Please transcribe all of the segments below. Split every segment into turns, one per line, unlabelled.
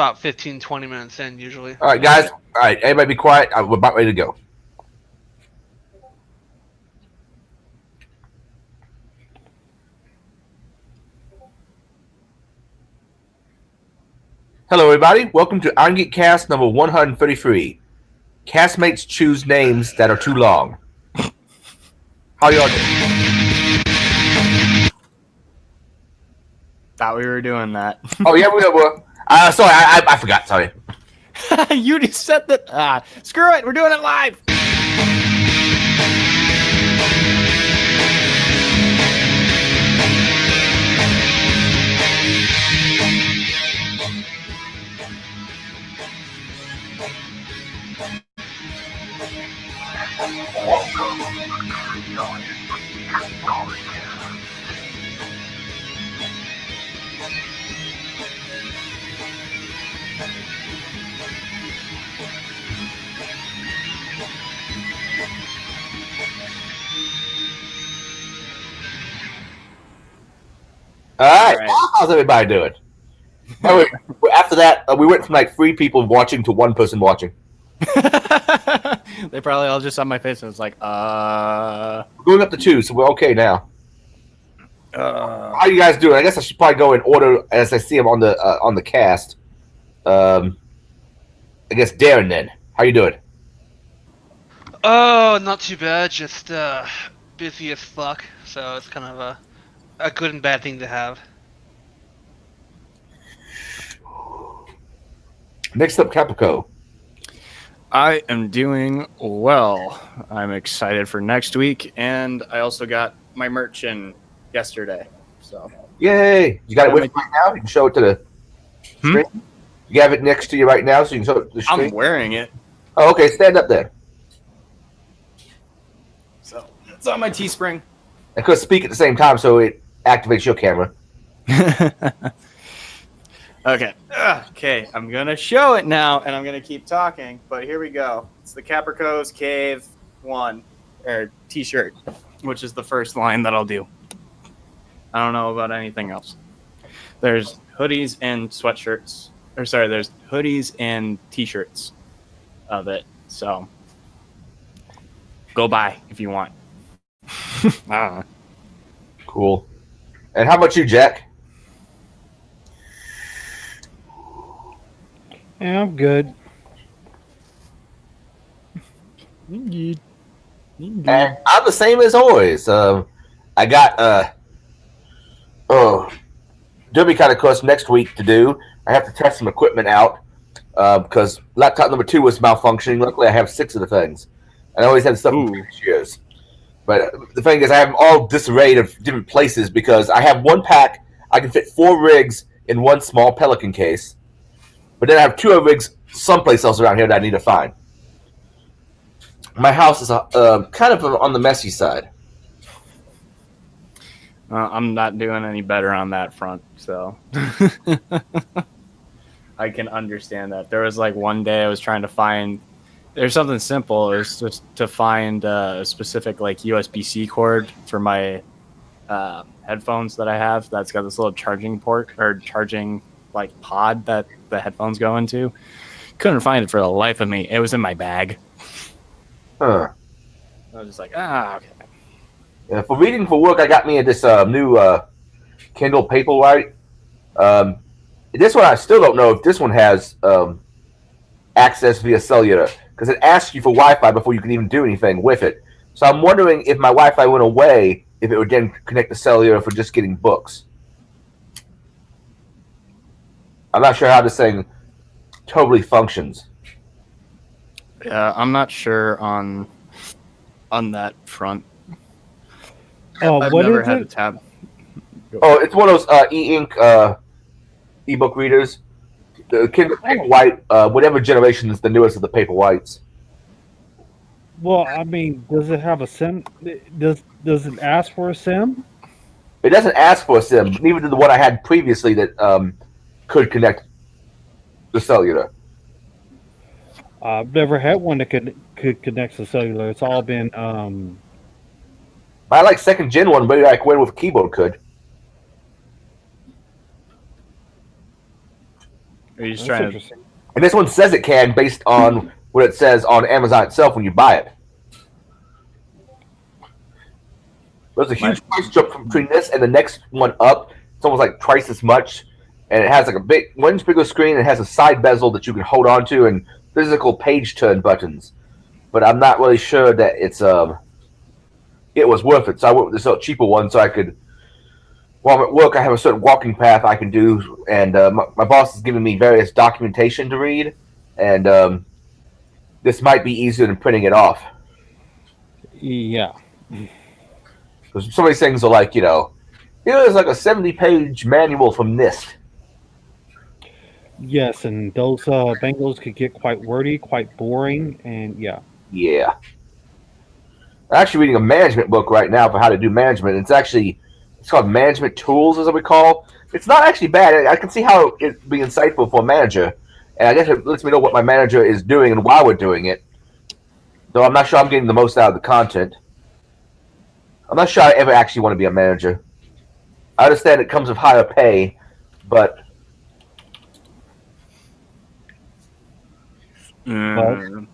about 15, 20 minutes in usually.
All right, guys. All right, everybody be quiet. We're about ready to go. Hello, everybody. Welcome to Irongeek Cast number 133. Castmates choose names that are too long. How y'all doing?
Thought we were doing that.
Oh, yeah, we were. Sorry, I forgot. Sorry.
You just said that. Screw it. We're doing it live.
All right. How's everybody doing? After that, we went from like 3 people watching to 1 person watching.
They probably all just saw my face and was like,
We're going up to 2, so we're okay now. How you guys doing? I guess I should probably go in order as I see them on the cast. I guess Darren then. How you doing?
Oh, not too bad. Just busy as fuck. So it's kind of a good and bad thing to have.
Next up, Caprico.
I am doing well. I'm excited for next week, and I also got my merch in yesterday. So
Yay! You got it with you right now? You can show it to the screen? You have it next to you right now, so you can show it to the screen?
I'm wearing it.
Oh, okay. Stand up there.
So it's on my Teespring.
And could speak at the same time, so it activates your camera.
Okay. Okay, I'm going to show it now, and I'm going to keep talking, but here we go. It's the Caprico's Cave 1, or t-shirt, which is the first line that I'll do. I don't know about anything else. There's hoodies and sweatshirts. Or sorry, there's hoodies and t-shirts of it, so go buy if you want. I don't know.
Cool. And how about you, Jack?
Yeah, I'm good.
You
And I'm the same as always. I got derby kind of course next week to do. I have to test some equipment out because laptop number 2 was malfunctioning. Luckily, I have 6 of the things. I always had stuff in previous years. But the thing is, I have them all disarrayed of different places because I have one pack. I can fit 4 rigs in one small Pelican case. But then I have 2 other rigs someplace else around here that I need to find. My house is kind of on the messy side.
I'm not doing any better on that front, so I can understand that. There was like one day I was trying to find. There's something simple. It was just to find a specific like USB-C cord for my headphones that I have. That's got this little charging port or charging like pod that the headphones go into. Couldn't find it for the life of me. It was in my bag.
Huh.
I was just like, okay.
Yeah, for reading for work, I got me this new Kindle Paperwhite. This one, I still don't know if this one has access via cellular because it asks you for Wi-Fi before you can even do anything with it. So I'm wondering if my Wi-Fi went away, if it would then connect to cellular for just getting books. I'm not sure how this thing totally functions.
Yeah, I'm not sure on that front.
Oh,
I've
what
never
is
had
it?
a tab.
Oh, it's one of those e-ink ebook readers. The Kindle Paperwhite, whatever generation is the newest of the Paperwhites.
Well, I mean, does it have a SIM? Does it ask for a SIM?
It doesn't ask for a SIM, neither did the one I had previously that could connect the cellular.
I've never had one that could connect to cellular. It's all been
I like second gen one, but like when with keyboard could.
Or you just
That's
trying to...
interesting.
And this one says it can based on what it says on Amazon itself when you buy it. There's a huge price jump between this and the next one up. It's almost like twice as much, and it has like a one's bigger screen. And it has a side bezel that you can hold on to and physical page turn buttons. But I'm not really sure that it was worth it. So I went with this cheaper one so I could. While I'm at work, I have a certain walking path I can do, and my boss is giving me various documentation to read, and this might be easier than printing it off.
Yeah.
Because some of these things are like, here's like a 70-page manual from NIST.
Yes, and those bangles could get quite wordy, quite boring, and yeah.
Yeah. I'm actually reading a management book right now for how to do management. It's called Management Tools, as I recall. It's not actually bad. I can see how it'd be insightful for a manager. And I guess it lets me know what my manager is doing and why we're doing it. Though I'm not sure I'm getting the most out of the content. I'm not sure I ever actually want to be a manager. I understand it comes with higher pay, but...
Mm.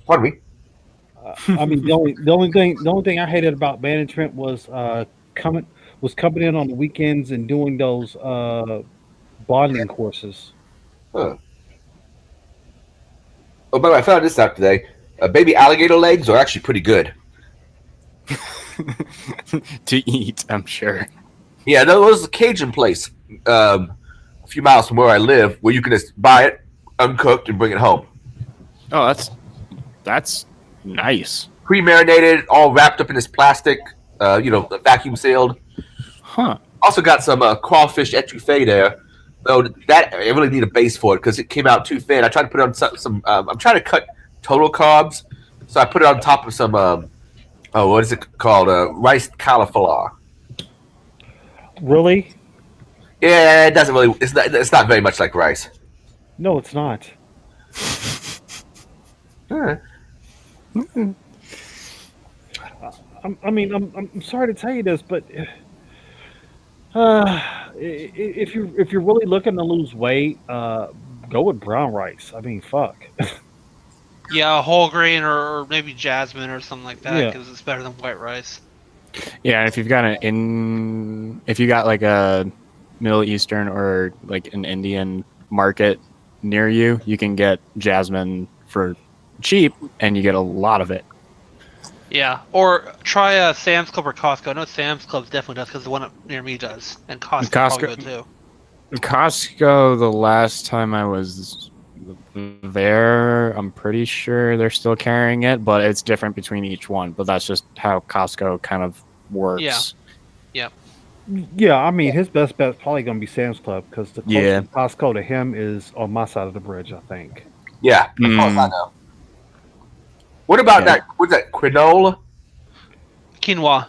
Pardon me.
I mean, the only thing I hated about management was coming in on the weekends and doing those bonding courses.
Huh. Oh, by the way, I found this out today. Baby alligator legs are actually pretty good.
To eat, I'm sure.
Yeah, there's a Cajun place a few miles from where I live where you can just buy it uncooked and bring it home.
Oh, that's nice.
Pre-marinated, all wrapped up in this plastic, vacuum sealed.
Huh.
Also got some crawfish etouffee there. Though that I really need a base for it because it came out too thin. I tried to put it on some I'm trying to cut total carbs, so I put it on top of some what is it called? Rice cauliflower.
Really?
Yeah, it doesn't really. It's not very much like rice.
No, it's not. I'm sorry to tell you this, but if you're really looking to lose weight, go with brown rice. I mean, fuck.
Yeah, whole grain or maybe jasmine or something like that
Yeah.
because it's better than white rice.
Yeah, and if you got like a Middle Eastern or like an Indian market near you, you can get jasmine for cheap, and you get a lot of it.
Yeah, or try Sam's Club or Costco. I know Sam's Club definitely does because the one up near me does, and Costco probably good too.
Costco, the last time I was there, I'm pretty sure they're still carrying it, but it's different between each one. But that's just how Costco kind of works.
Yeah.
Yeah, I mean, his best bet's probably going to be Sam's Club because the closest Costco to him is on my side of the bridge, I think.
Yeah, as far as I know. What about that? What's that? Quinoa?
Quinoa.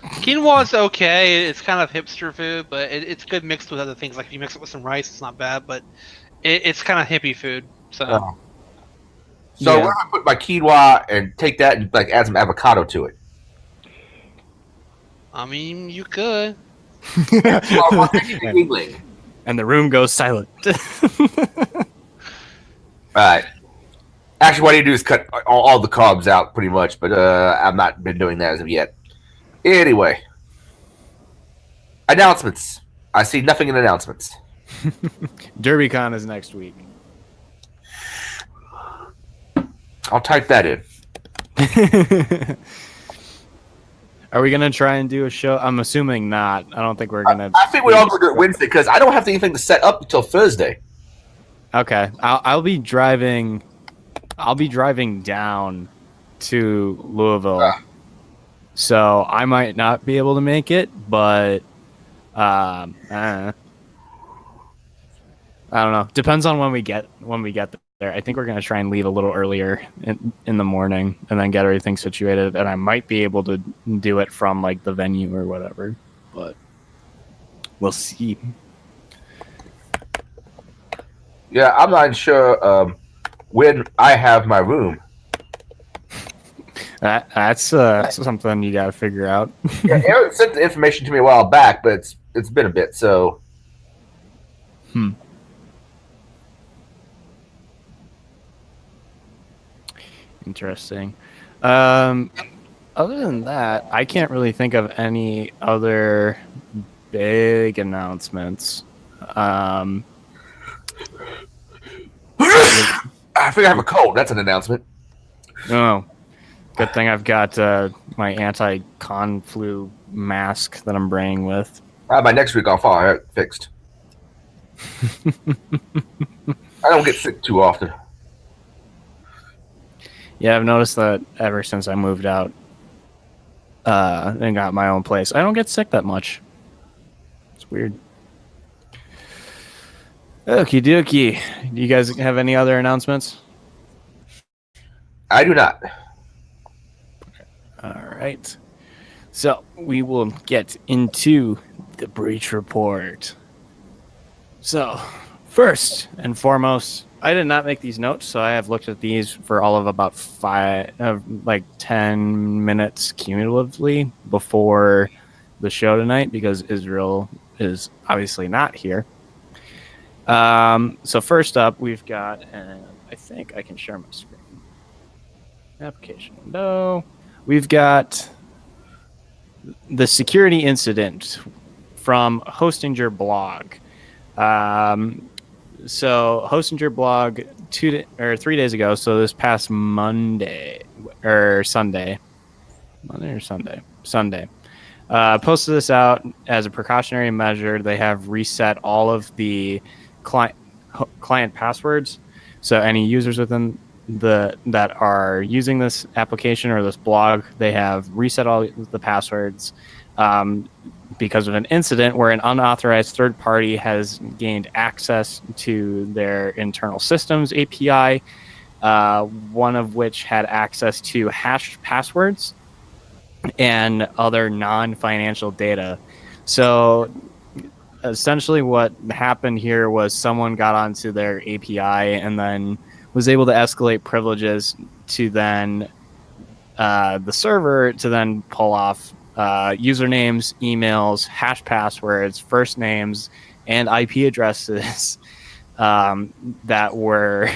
Quinoa's okay. It's kind of hipster food, but it's good mixed with other things. Like if you mix it with some rice, it's not bad. But it's kind of hippie food. So,
where do I put my quinoa and take that and like add some avocado to it?
I mean, you could.
And the room goes silent.
All right. Actually, what I need to do is cut all the carbs out pretty much, but I've not been doing that as of yet. Anyway. Announcements. I see nothing in announcements.
DerbyCon is next week.
I'll type that in.
Are we going to try and do a show? I'm assuming not. I don't think we're going to.
I think we're all going to do it Wednesday because I don't have anything to set up until Thursday.
Okay. I'll be driving down to Louisville. So I might not be able to make it, but I don't know. Depends on when we get there. I think we're gonna try and leave a little earlier in the morning and then get everything situated. And I might be able to do it from like the venue or whatever, but we'll see.
Yeah, I'm not sure when I have my room.
That's something you got to figure out.
Yeah, Eric sent the information to me a while back, but it's it's been a bit. So
Interesting. Other than that, I can't really think of any other big announcements.
I think I have a cold. That's an announcement.
Oh, good thing I've got my anti-con flu mask that I'm braying with.
By next week, I'll have it fixed. I don't get sick too often.
Yeah, I've noticed that ever since I moved out and got my own place, I don't get sick that much. It's weird. Okie dokie. Do you guys have any other announcements?
I do not.
All right. So we will get into the breach report. So, first and foremost, I did not make these notes, so I have looked at these for all of about 10 minutes cumulatively before the show tonight because Israel is obviously not here. So first up, we've got, and I think I can share my screen. Application window. We've got the security incident from Hostinger blog. So Hostinger blog 3 days ago. So this past Monday or Sunday, Sunday. Posted this out as a precautionary measure. They have reset all of the client passwords. So any users within that are using this application or this blog, they have reset all the passwords because of an incident where an unauthorized third party has gained access to their internal systems API, one of which had access to hashed passwords and other non-financial data. So essentially what happened here was someone got onto their API and then was able to escalate privileges to then the server to then pull off usernames, emails, hash passwords, first names, and IP addresses that were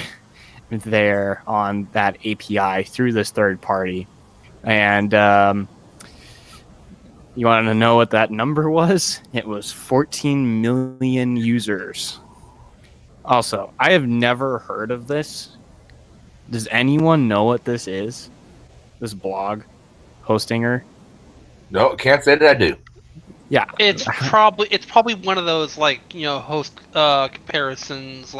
there on that API through this third party. And you want to know what that number was? It was 14 million users. Also, I have never heard of this. Does anyone know what this is? This blog, Hostinger?
No, can't say that I do.
Yeah,
It's probably one of those host comparisons,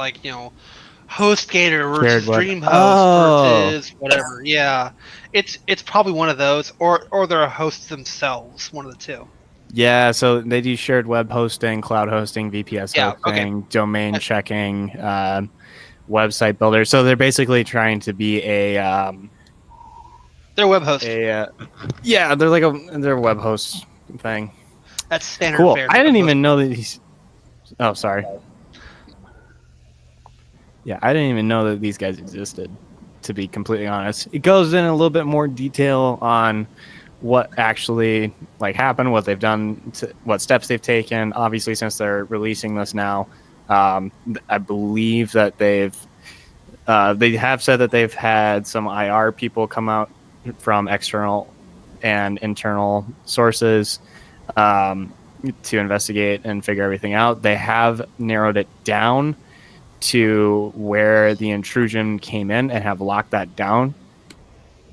HostGator
Shared
versus
web.
DreamHost versus whatever. Yeah, it's probably one of those, or they're a host themselves, one of the two.
Yeah, so they do shared web hosting, cloud hosting, VPS hosting, domain checking, website builder. So they're basically trying to be a
they're web host.
they're like they're a web host thing.
That's standard
Cool.
fare.
I didn't even know that these. Oh, sorry. Yeah, I didn't even know that these guys existed. To be completely honest, it goes in a little bit more detail on what actually happened, what they've done, what steps they've taken. Obviously, since they're releasing this now, I believe that they have said that they've had some IR people come out from external and internal sources to investigate and figure everything out. They have narrowed it down to where the intrusion came in and have locked that down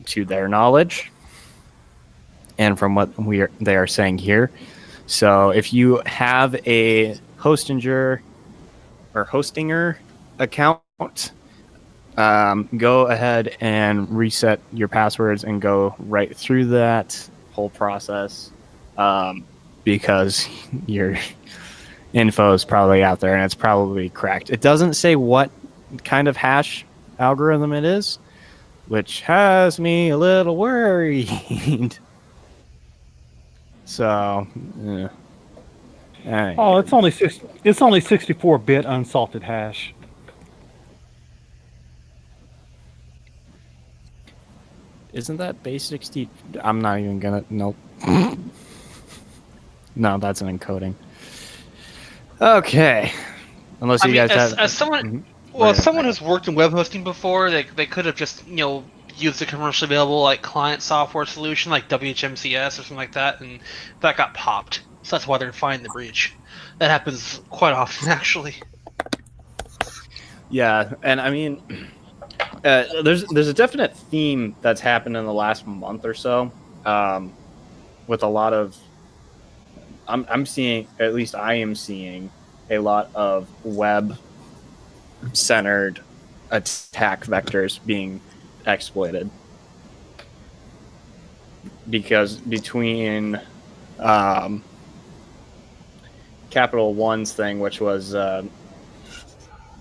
to their knowledge and from what they are saying here. So if you have a Hostinger or Hostinger account, go ahead and reset your passwords and go right through that whole process because your info is probably out there and it's probably cracked. It doesn't say what kind of hash algorithm it is, which has me a little worried. So,
Oh, it's only 64-bit unsalted hash.
Isn't that base 60? I'm not even gonna. Nope. No, that's an encoding. Okay. Unless you guys have...
as someone, well, as someone who's worked in web hosting before, they could have just used a commercially available like client software solution like WHMCS or something like that, and that got popped. So that's why they're finding the breach. That happens quite often, actually.
Yeah, and I mean, there's a definite theme that's happened in the last month or so, with a lot of. I'm seeing, at least I am seeing, a lot of web-centered attack vectors being exploited, because between Capital One's thing, which was that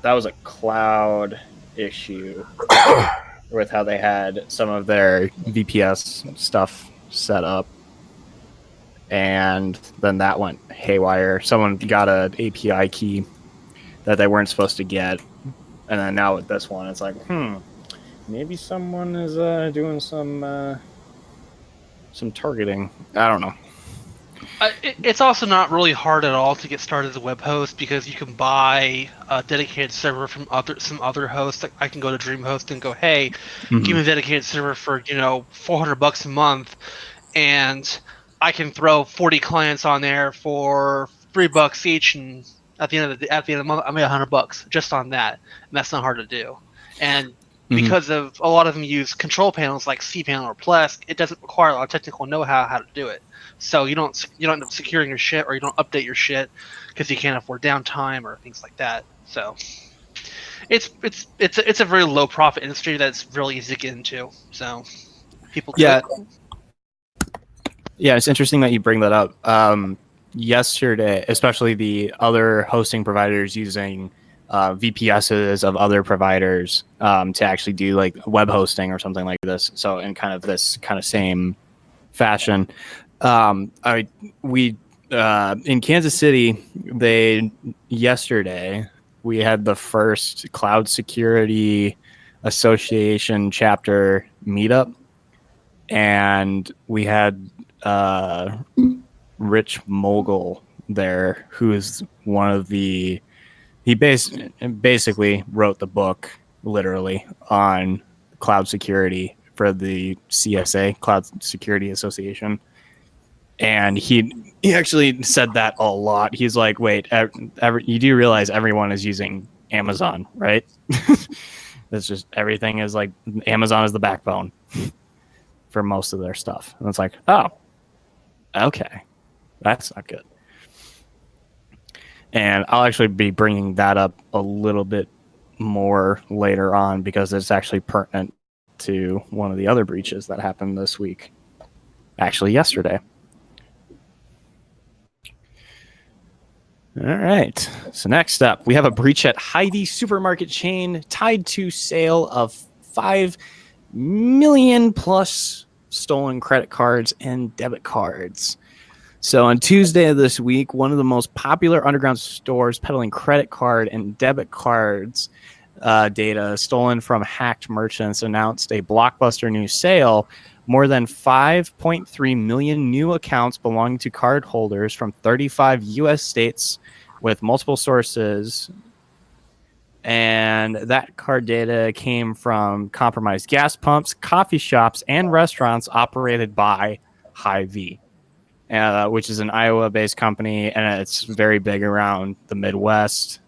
was a cloud issue with how they had some of their VPS stuff set up, and then that went haywire. Someone got an API key that they weren't supposed to get, and then now with this one, it's like, maybe someone is doing some targeting. I don't know.
It's also not really hard at all to get started as a web host, because you can buy a dedicated server from some other hosts. Like I can go to DreamHost and go, hey, give me a dedicated server for $400 a month, and I can throw 40 clients on there for $3 each, and at the end of the month, I made $100 just on that, and that's not hard to do. And because of a lot of them use control panels like cPanel or Plesk, it doesn't require a lot of technical know-how how to do it. So you don't end up securing your shit, or you don't update your shit because you can't afford downtime or things like that. So it's a very low profit industry that's really easy to get into. So people do it.
Yeah, it's interesting that you bring that up. Yesterday, especially the other hosting providers using VPSs of other providers to actually do like web hosting or something like this. So in kind of this kind of same fashion, we in Kansas City, yesterday we had the first Cloud Security Association chapter meetup, and we had Rich Mogul there, who is one of the he basically wrote the book literally on cloud security for the CSA, Cloud Security Association. And he actually said that a lot. He's like, wait, you do realize everyone is using Amazon, right? It's just everything is like Amazon is the backbone for most of their stuff. And it's like, oh, okay, that's not good. And I'll actually be bringing that up a little bit more later on, because it's actually pertinent to one of the other breaches that happened this week. Actually, yesterday. All right. So next up, we have a breach at Hy-Vee supermarket chain tied to sale of 5 million plus stolen credit cards and debit cards. So on Tuesday of this week, one of the most popular underground stores peddling credit card and debit cards data stolen from hacked merchants announced a blockbuster new sale. More than 5.3 million new accounts belonging to cardholders from 35 U.S. states with multiple sources. And that card data came from compromised gas pumps, coffee shops, and restaurants operated by Hy-Vee. Which is an Iowa-based company, and it's very big around the Midwest.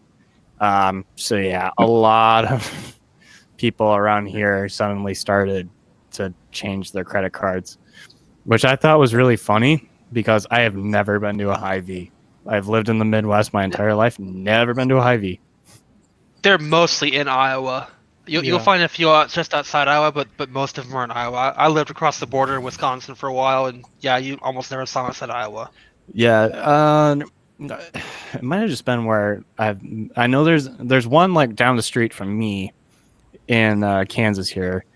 So yeah, a lot of people around here suddenly started to change their credit cards, which I thought was really funny, because I have never been to a Hy-Vee. I've lived in the Midwest my entire life, never been to a Hy-Vee.
They're mostly in Iowa. You'll find a few just outside Iowa, but most of them are in Iowa. I lived across the border in Wisconsin for a while, and yeah, you almost never saw us in Iowa.
Yeah, it might have just been where I know there's one like down the street from me in Kansas here,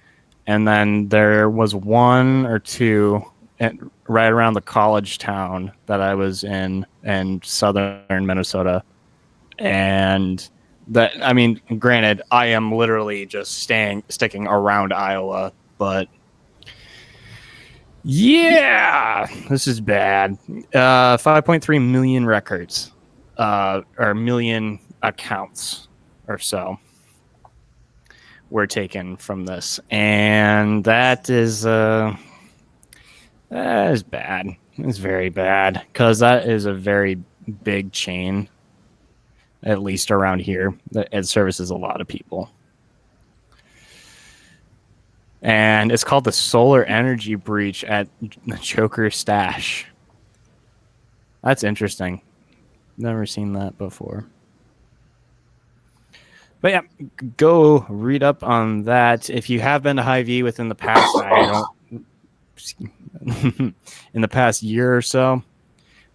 and then there was one or two right around the college town that I was in southern Minnesota, and that, I mean, granted, I am literally just sticking around Iowa, but Yeah, this is bad. 5.3 million records, or million accounts or so were taken from this, and that is bad. It's very bad because that is a very big chain, at least around here, that it services a lot of people. And it's called the solar energy breach at the Joker stash. That's interesting. Never seen that before. But yeah, go read up on that. If you have been to Hy-Vee within the past, in the past year or so,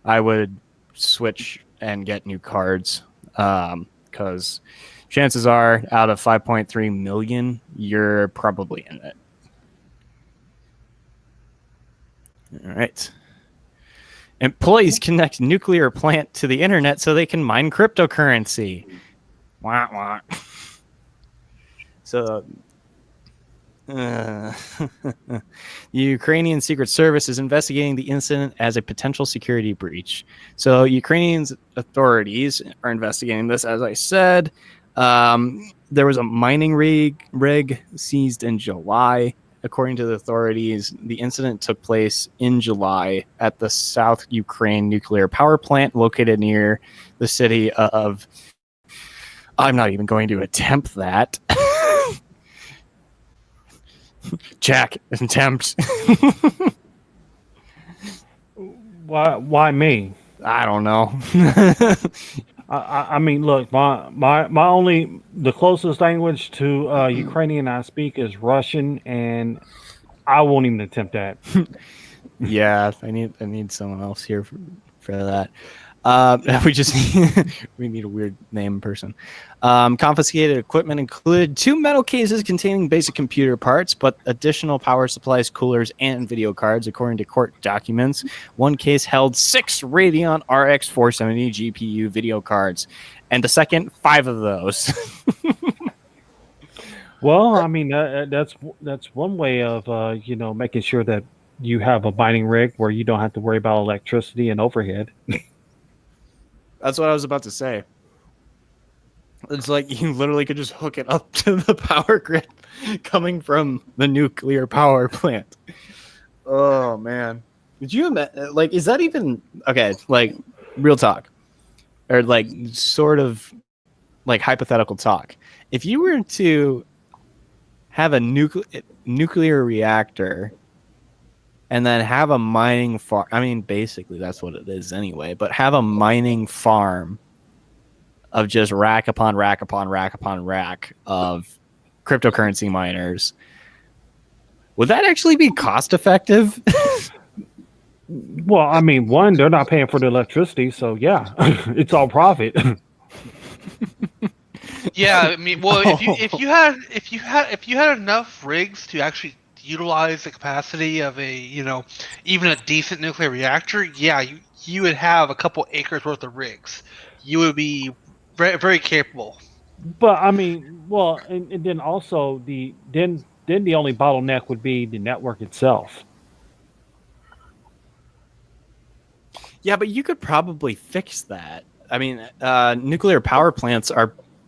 I would switch and get new cards. Because chances are, out of 5.3 million, you're probably in it. All right. Employees connect nuclear plant to the internet so they can mine cryptocurrency. Wah, wah. So, the Ukrainian Secret Service is investigating the incident as a potential security breach. So, Ukrainian authorities are investigating this, as I said. There was a mining rig seized in July. According to the authorities, the incident took place in July at the South Ukraine nuclear power plant located near the city of... I'm not even going to attempt that. Jack, attempt.
Why me?
I don't know.
I mean, look, my only the closest language to Ukrainian I speak is Russian, and I won't even attempt that.
Yeah, I need someone else here for that. We need a weird name person. Confiscated equipment included 2 metal cases containing basic computer parts, but additional power supplies, coolers, and video cards, according to court documents. One case held 6 Radeon RX 470 GPU video cards, and the second 5 of those.
Well, I mean that's one way of making sure that you have a mining rig where you don't have to worry about electricity and overhead.
That's what I was about to say. It's like you literally could just hook it up to the power grid coming from the nuclear power plant. Oh, man. Did you imagine? Like, is that even... Okay, like, real talk. Or, like, sort of, like, hypothetical talk. If you were to have a nuclear reactor... and then have a mining farm. I mean, basically, that's what it is anyway. But have a mining farm of just rack upon rack upon rack upon rack of cryptocurrency miners. Would that actually be cost effective?
Well, I mean, one, they're not paying for the electricity, so yeah, it's all profit.
Yeah, I mean, well, if you had enough rigs to actually utilize the capacity of a even a decent nuclear reactor, yeah, you would have a couple acres worth of rigs. You would be very, very capable.
But I mean, well, and then also then the only bottleneck would be the network itself.
Yeah, but you could probably fix that. I mean, nuclear power plants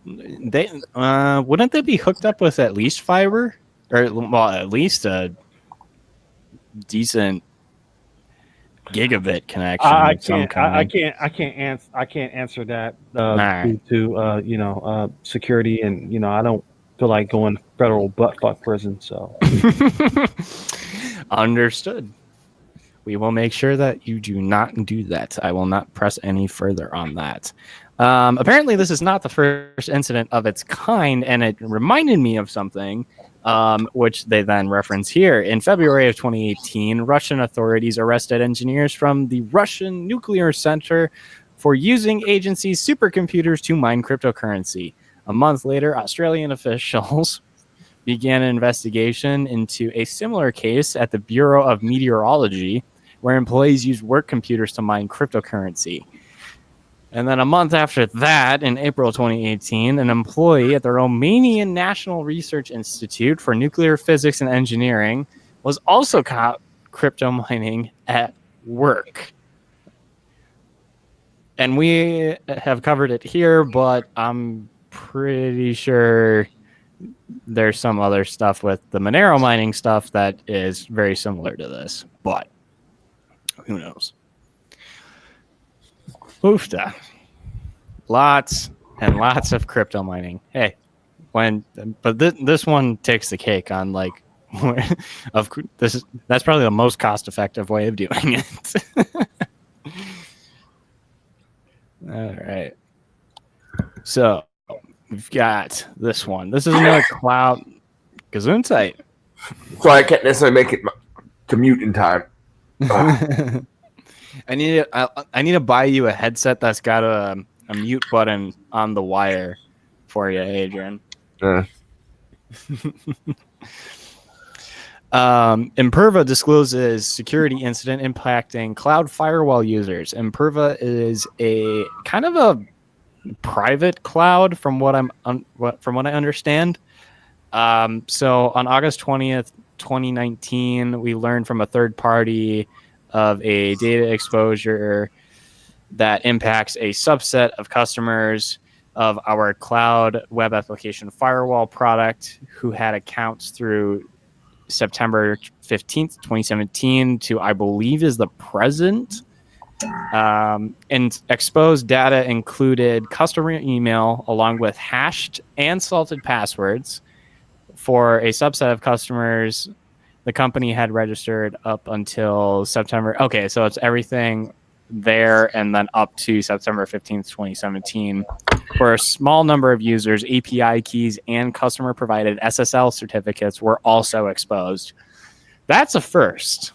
wouldn't they be hooked up with at least fiber? Or, well, at least a decent gigabit connection.
I can't answer that due to security, and I don't feel like going federal butt-fuck prison. So
understood. We will make sure that you do not do that. I will not press any further on that. Apparently, this is not the first incident of its kind, and it reminded me of something. Which they then reference here. In February of 2018, Russian authorities arrested engineers from the Russian Nuclear Center for using agency's supercomputers to mine cryptocurrency. A month later, Australian officials began an investigation into a similar case at the Bureau of Meteorology, where employees used work computers to mine cryptocurrency. And then a month after that, in April 2018, an employee at the Romanian National Research Institute for Nuclear Physics and Engineering was also caught crypto mining at work. And we have covered it here, but I'm pretty sure there's some other stuff with the Monero mining stuff that is very similar to this, but who knows? Oofta. Lots and lots of crypto mining. Hey, but this one takes the cake on like that's probably the most cost effective way of doing it. All right. So we've got this one. This is another cloud Gesundheit.
So I can't necessarily make it commute in time.
I need to buy you a headset that's got a mute button on the wire for you, Adrian. Imperva discloses security incident impacting cloud firewall users. Imperva is a kind of a private cloud, from what I understand. So on August 20th, 2019, we learned from a third party of a data exposure that impacts a subset of customers of our cloud web application firewall product who had accounts through September 15th, 2017 to, I believe, is the present. And exposed data included customer email along with hashed and salted passwords for a subset of customers the company had registered up until September. Okay, so it's everything there and then up to September 15th, 2017. For a small number of users, API keys and customer-provided SSL certificates were also exposed. That's a first.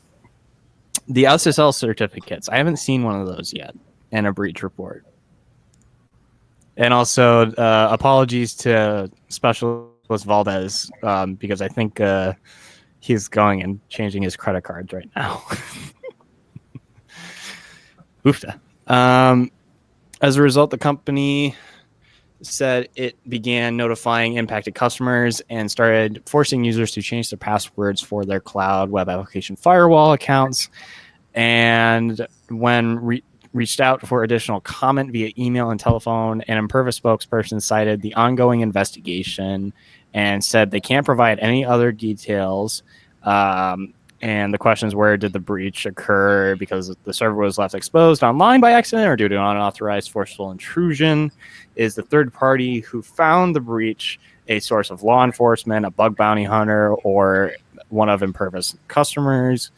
The SSL certificates, I haven't seen one of those yet in a breach report. And also, apologies to Specialist Valdez, because I think he's going and changing his credit cards right now. Oofta. As a result, the company said it began notifying impacted customers and started forcing users to change their passwords for their cloud web application firewall accounts. And when reached out for additional comment via email and telephone, an Imperva spokesperson cited the ongoing investigation and said they can't provide any other details. And the question is, where did the breach occur? Because the server was left exposed online by accident or due to unauthorized forceful intrusion. Is the third party who found the breach a source of law enforcement, a bug bounty hunter, or one of Imperva's customers?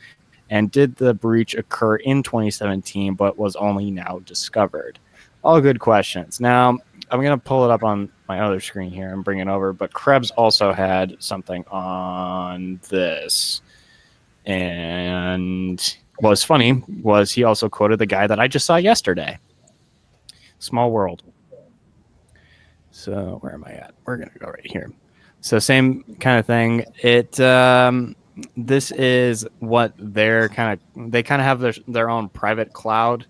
And did the breach occur in 2017 but was only now discovered? All good questions. Now, I'm going to pull it up on my other screen here and bring it over, but Krebs also had something on this. And what's funny was he also quoted the guy that I just saw yesterday. Small world. So where am I at? We're going to go right here. So same kind of thing. This is what they kind of have their own private cloud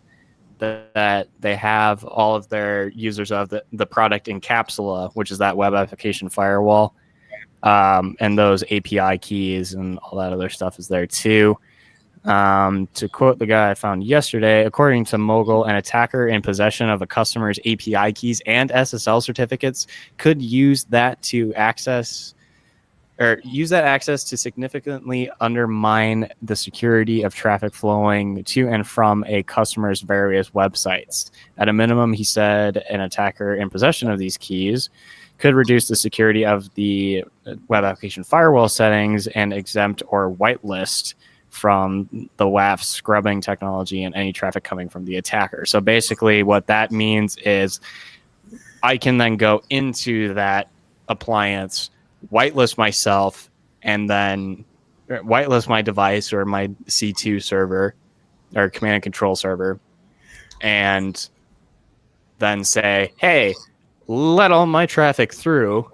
that they have all of their users of the product in Capsula, which is that web application firewall. And those API keys and all that other stuff is there too. To quote the guy I found yesterday, according to Mogul, an attacker in possession of a customer's API keys and SSL certificates could use that access to significantly undermine the security of traffic flowing to and from a customer's various websites. At a minimum, he said, an attacker in possession of these keys could reduce the security of the web application firewall settings and exempt or whitelist from the WAF scrubbing technology and any traffic coming from the attacker. So basically what that means is I can then go into that appliance, whitelist myself, and then whitelist my device or my C2 server or command and control server, and then say, hey, let all my traffic through,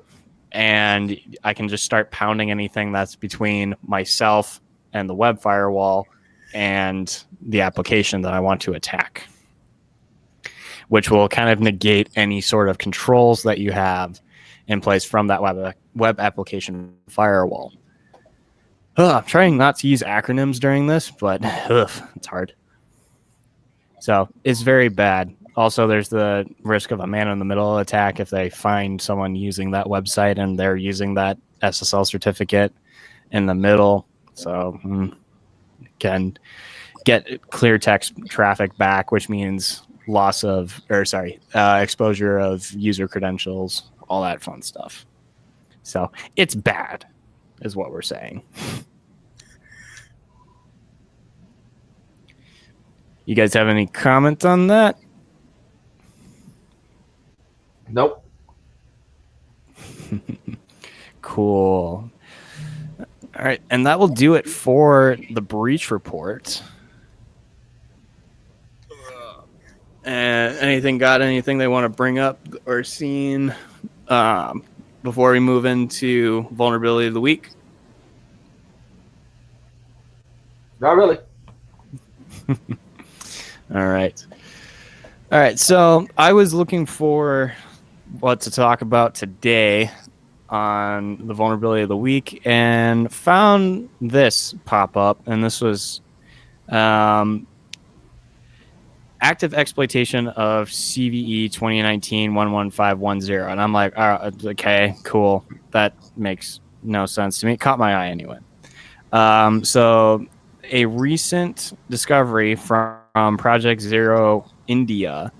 and I can just start pounding anything that's between myself and the web firewall and the application that I want to attack, which will kind of negate any sort of controls that you have in place from that web application firewall. I'm trying not to use acronyms during this, but it's hard. So it's very bad. Also, there's the risk of a man-in-the-middle attack if they find someone using that website and they're using that SSL certificate in the middle. So can get clear text traffic back, which means exposure of user credentials, all that fun stuff. So it's bad, is what we're saying. You guys have any comment on that?
Nope.
Cool. All right, and that will do it for the breach report. And anything they want to bring up or seen before we move into vulnerability of the week?
Not really.
All right. So I was looking for what to talk about today on the vulnerability of the week and found this pop up, and this was active exploitation of CVE 2019-11510. And I'm like, okay, cool. That makes no sense to me. It caught my eye anyway. So a recent discovery from Project Zero India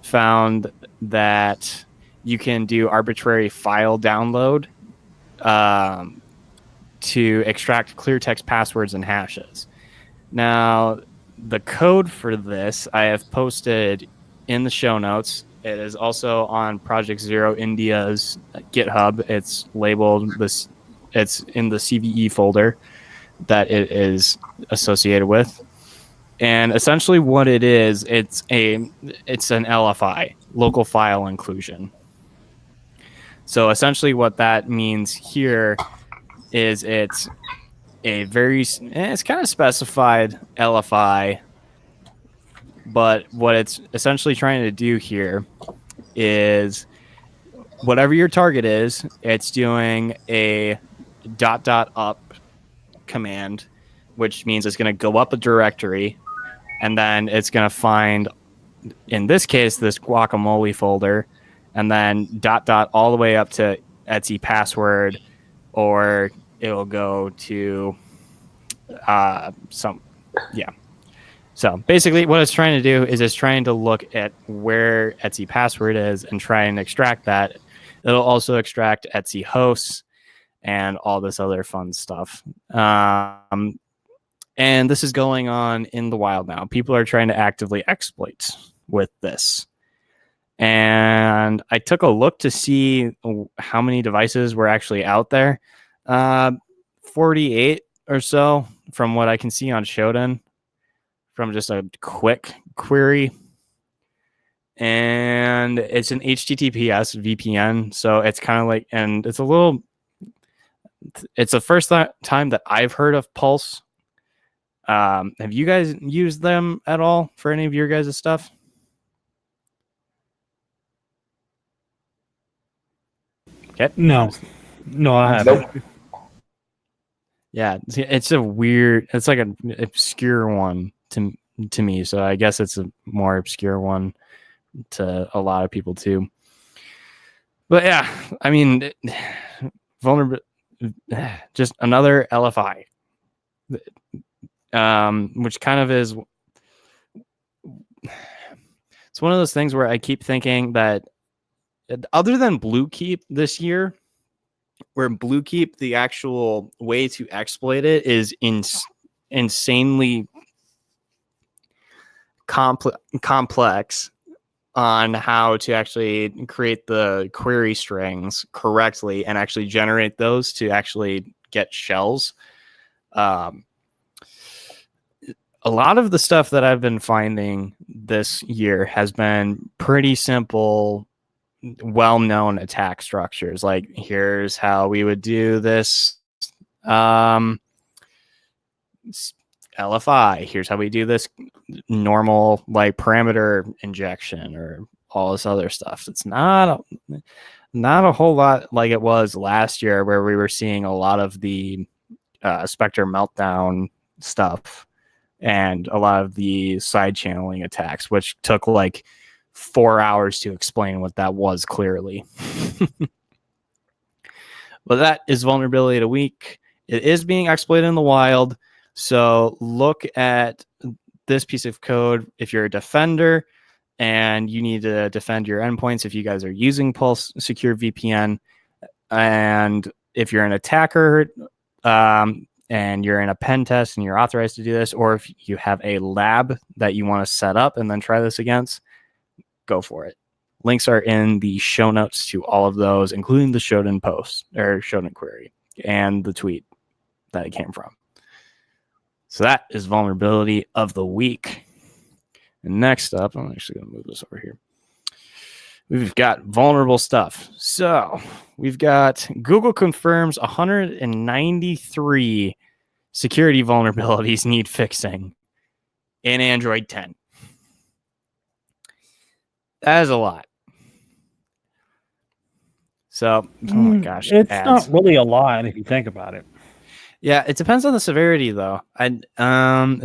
found that you can do arbitrary file download to extract clear text passwords and hashes. Now, the code for this I have posted in the show notes. It is also on Project Zero India's GitHub. It's labeled this. It's in the CVE folder that it is associated with. And essentially what it is, it's an LFI, local file inclusion. So essentially what that means here is it's kind of specified LFI, but what it's essentially trying to do here is whatever your target is, it's doing a ... up command, which means it's going to go up a directory, and then it's going to find, in this case, this guacamole folder, and then ... all the way up to Etsy password, or it'll go to So basically what it's trying to do is it's trying to look at where Etsy password is and try and extract that. It'll also extract Etsy hosts and all this other fun stuff. And this is going on in the wild now. People are trying to actively exploit with this. And I took a look to see how many devices were actually out there. 48 or so from what I can see on Shodan from just a quick query. And it's an HTTPS VPN. So it's kind of like, and it's the first time that I've heard of Pulse. Have you guys used them at all for any of your guys' stuff? Okay.
No, I haven't.
Nope.
Yeah, it's like an obscure one to me. So I guess it's a more obscure one to a lot of people too. But yeah, I mean, vulnerable, just another LFI, which kind of is. It's one of those things where I keep thinking that other than Bluekeep this year, where Bluekeep, the actual way to exploit it is insanely complex on how to actually create the query strings correctly and actually generate those to actually get shells. A lot of the stuff that I've been finding this year has been pretty simple, well-known attack structures. Like, here's how we would do this LFI. Here's how we do this normal, like, parameter injection or all this other stuff. It's not a whole lot like it was last year, where we were seeing a lot of the Spectre Meltdown stuff and a lot of the side channeling attacks, which took like 4 hours to explain what that was clearly. But that is vulnerability of the week. It is being exploited in the wild. So look at this piece of code if you're a defender and you need to defend your endpoints if you guys are using Pulse Secure VPN. And if you're an attacker and you're in a pen test and you're authorized to do this, or if you have a lab that you want to set up and then try this against, go for it. Links are in the show notes to all of those, including the Shodan post or Shodan query and the tweet that it came from. So that is vulnerability of the week. And next up, I'm actually going to move this over here. We've got vulnerable stuff. So we've got Google confirms 193 security vulnerabilities need fixing in Android 10. That is a lot. So, oh my gosh.
It's not really a lot if you think about it.
Yeah, it depends on the severity, though. No.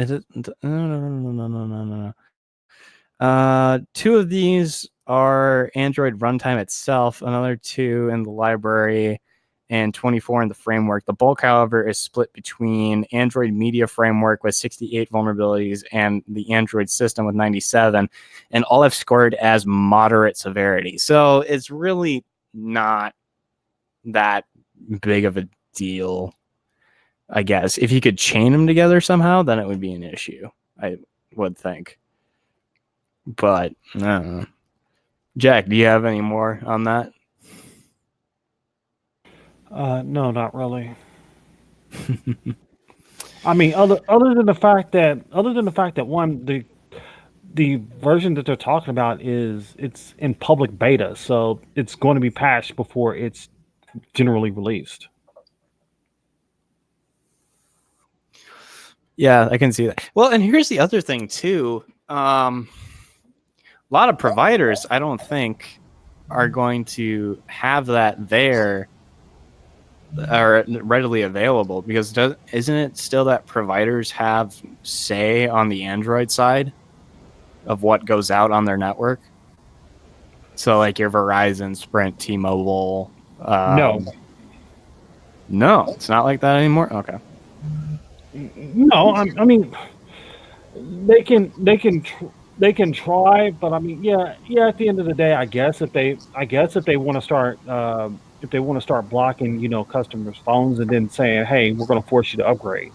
Two of these are Android runtime itself, another 2 in the library, and 24 in the framework. The bulk, however, is split between Android Media Framework with 68 vulnerabilities and the Android system with 97, and all have scored as moderate severity. So it's really not that big of a deal, I guess. If you could chain them together somehow, then it would be an issue, I would think. But I don't know. Jack, do you have any more on that?
No, not really. I mean, other than the fact that one, the version that they're talking about it's in public beta, so it's going to be patched before it's generally released.
Yeah, I can see that. Well, and here's the other thing too. A lot of providers, I don't think, are going to have that there or readily available, because isn't it still that providers have say on the Android side of what goes out on their network? So like your Verizon, Sprint, T-Mobile.
No,
it's not like that anymore. Okay.
No, I mean they can try, but I mean, yeah. At the end of the day, I guess if they want to start blocking, customers' phones and then saying, "Hey, we're going to force you to upgrade,"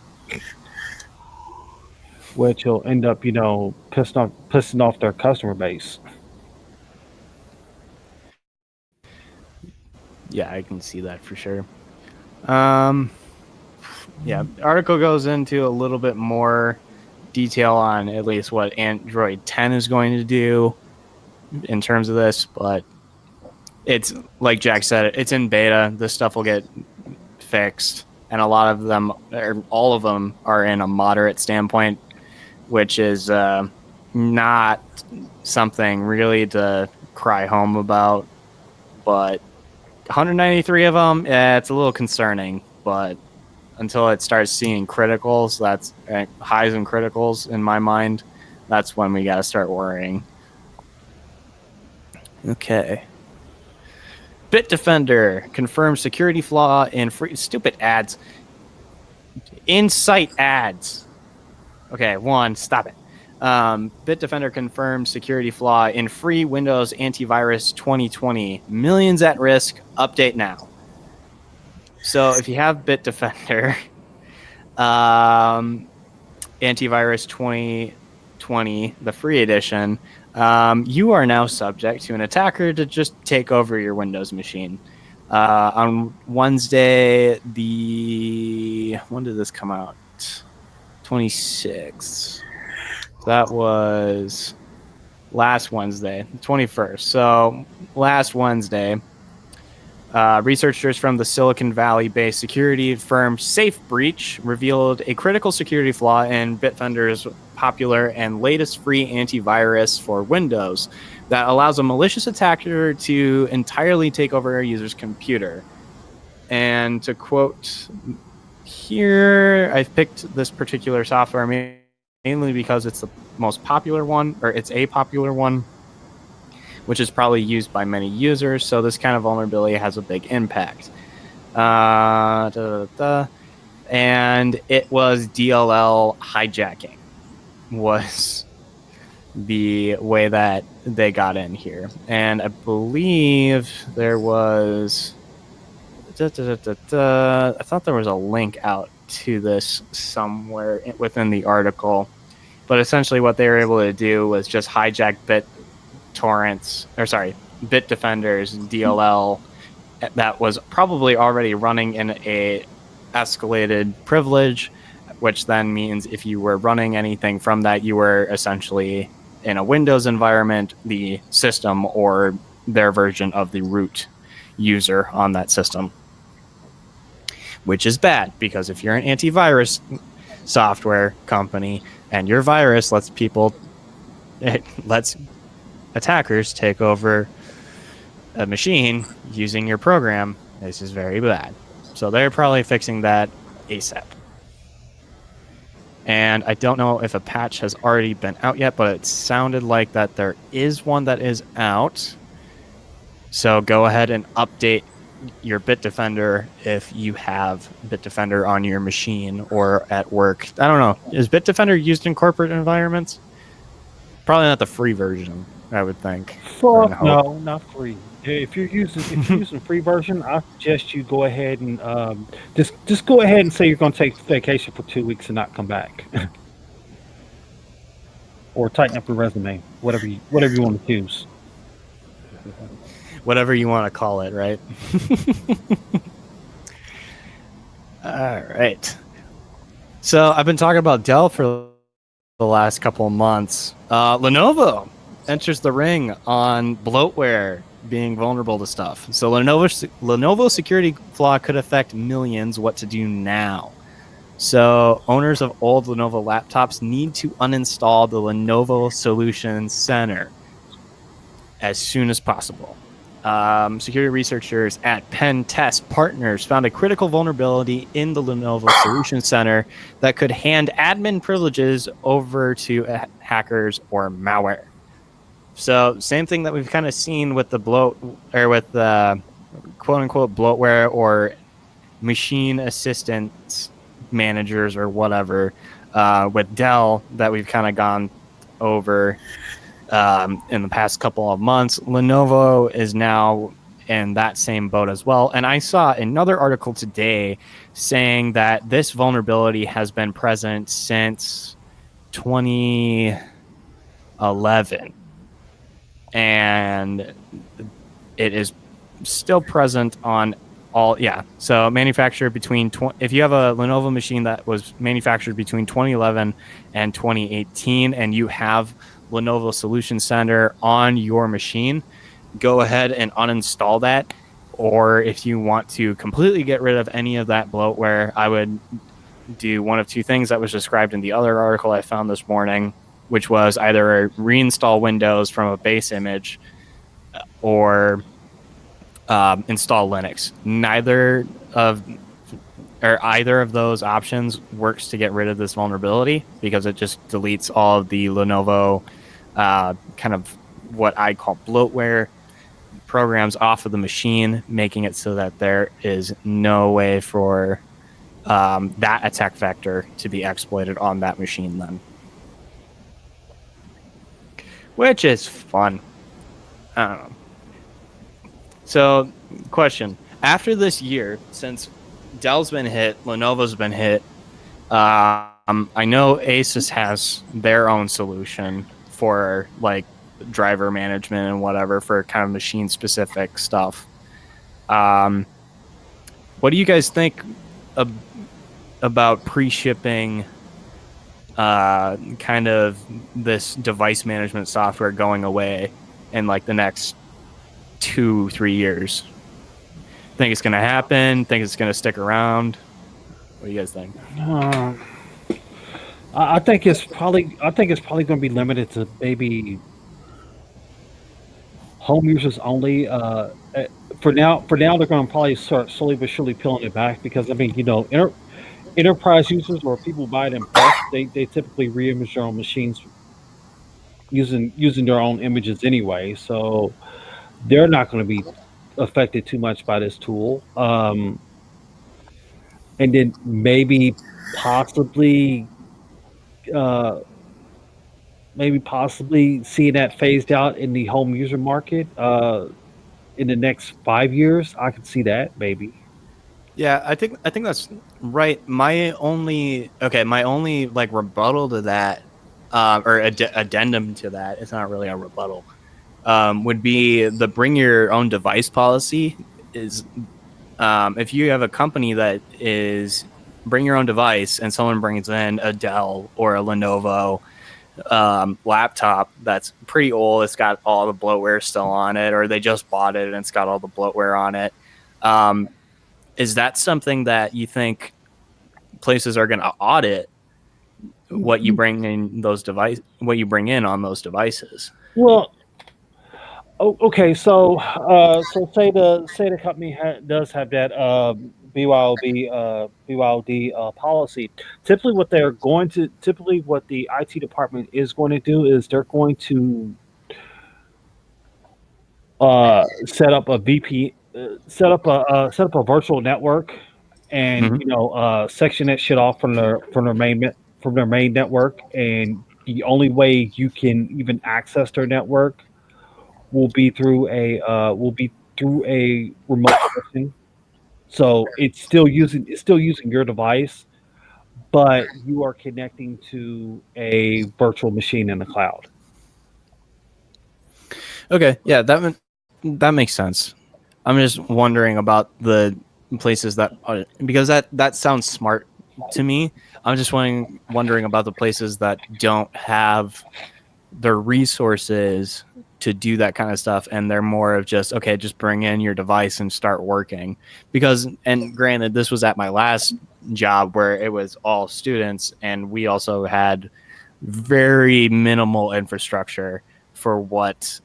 which will end up, pissing off their customer base.
Yeah, I can see that for sure. Yeah, the article goes into a little bit more detail on at least what Android 10 is going to do in terms of this, but it's like Jack said, it's in beta. This stuff will get fixed, and a lot of them, or all of them, are in a moderate standpoint, which is not something really to cry home about. But 193 of them, it's a little concerning, but until it starts seeing criticals, that's highs and criticals in my mind, that's when we got to start worrying. Okay. Bitdefender confirms security flaw in free... Stupid ads. In-site ads. Okay, stop it. Bitdefender confirms security flaw in free Windows antivirus 2020. Millions at risk. Update now. So if you have Bitdefender, antivirus 2020, the free edition, you are now subject to an attacker to just take over your Windows machine. On Wednesday, when did this come out? 26th. That was last Wednesday, 21st. So last Wednesday, researchers from the Silicon Valley-based security firm SafeBreach revealed a critical security flaw in Bitdefender's popular and latest free antivirus for Windows that allows a malicious attacker to entirely take over a user's computer. And to quote here. I've picked this particular software mainly because it's the most popular one, or it's a popular one, which is probably used by many users. So this kind of vulnerability has a big impact. And it was DLL hijacking was the way that they got in here. And I believe there was... I thought there was a link out to this somewhere within the article. But essentially what they were able to do was just hijack BitTorrents, Bitdefender's DLL that was probably already running in a escalated privilege, which then means if you were running anything from that, you were essentially in a Windows environment, the system or their version of the root user on that system, which is bad because if you're an antivirus software company and your virus lets attackers take over a machine using your program, this is very bad. So they're probably fixing that ASAP. And I don't know if a patch has already been out yet, but it sounded like that there is one that is out. So go ahead and update your Bitdefender if you have Bitdefender on your machine or at work. I don't know. Is Bitdefender used in corporate environments? Probably not the free version, I would think.
Fuck no, not free. If you're using free version, I suggest you go ahead and just go ahead and say you're going to take vacation for 2 weeks and not come back, or tighten up your resume, whatever you want to choose.
Whatever you want to call it, right? All right. So I've been talking about Dell for the last couple of months. Lenovo enters the ring on bloatware being vulnerable to stuff. So Lenovo security flaw could affect millions. What to do now? So owners of old Lenovo laptops need to uninstall the Lenovo Solution Center as soon as possible. Security researchers at Pen Test Partners found a critical vulnerability in the Lenovo Solution Center that could hand admin privileges over to hackers or malware. So same thing that we've kind of seen with the quote unquote bloatware or machine assistance managers or whatever with Dell that we've kind of gone over in the past couple of months. Lenovo is now in that same boat as well. And I saw another article today saying that this vulnerability has been present since 2011. And it is still present on all. Yeah. So manufactured between, if you have a Lenovo machine that was manufactured between 2011 and 2018, and you have Lenovo Solution Center on your machine, go ahead and uninstall that. Or if you want to completely get rid of any of that bloatware, I would do one of two things that was described in the other article I found this morning, which was either reinstall Windows from a base image or install Linux. Either of those options works to get rid of this vulnerability because it just deletes all of the Lenovo kind of what I call bloatware programs off of the machine, making it so that there is no way for that attack vector to be exploited on that machine then. Which is fun. I don't know. So, question. After this year, since Dell's been hit, Lenovo's been hit, I know Asus has their own solution for like driver management and whatever for kind of machine specific stuff. What do you guys think about pre-shipping kind of this device management software going away in like the next 2-3 years? Think it's going to happen? Think it's going to stick around? What do you guys think?
I think it's probably going to be limited to maybe home users only. For now, they're going to probably start slowly but surely peeling it back because I mean, enterprise users or people who buy it in bulk, they typically reimage their own machines using their own images anyway. So they're not going to be affected too much by this tool. And then possibly, uh, possibly seeing that phased out in the home user market in the next 5 years. I could see that maybe.
Yeah, I think that's right. My only like rebuttal to that, or addendum to that, it's not really a rebuttal. Would be the bring your own device policy. Is if you have a company that is bring your own device and someone brings in a Dell or a Lenovo laptop that's pretty old, it's got all the bloatware still on it, or they just bought it and it's got all the bloatware on it. Um, is that something that you think places are going to audit what you bring in what you bring in on those devices?
Well, okay. So say the company does have that BYOD policy. Typically what the IT department is going to do is they're going to set up a VP, set up a virtual network, and
Mm-hmm.
section that shit off from their main network. And the only way you can even access their network will be through a remote connection. So it's still using your device, but you are connecting to a virtual machine in the cloud.
Okay, yeah, that makes sense. I'm just wondering about the places that because that sounds smart to me. I'm just wondering about the places that don't have the resources to do that kind of stuff, and they're more of just okay, just bring in your device and start working. Because, and granted, this was at my last job where it was all students, and we also had very minimal infrastructure for what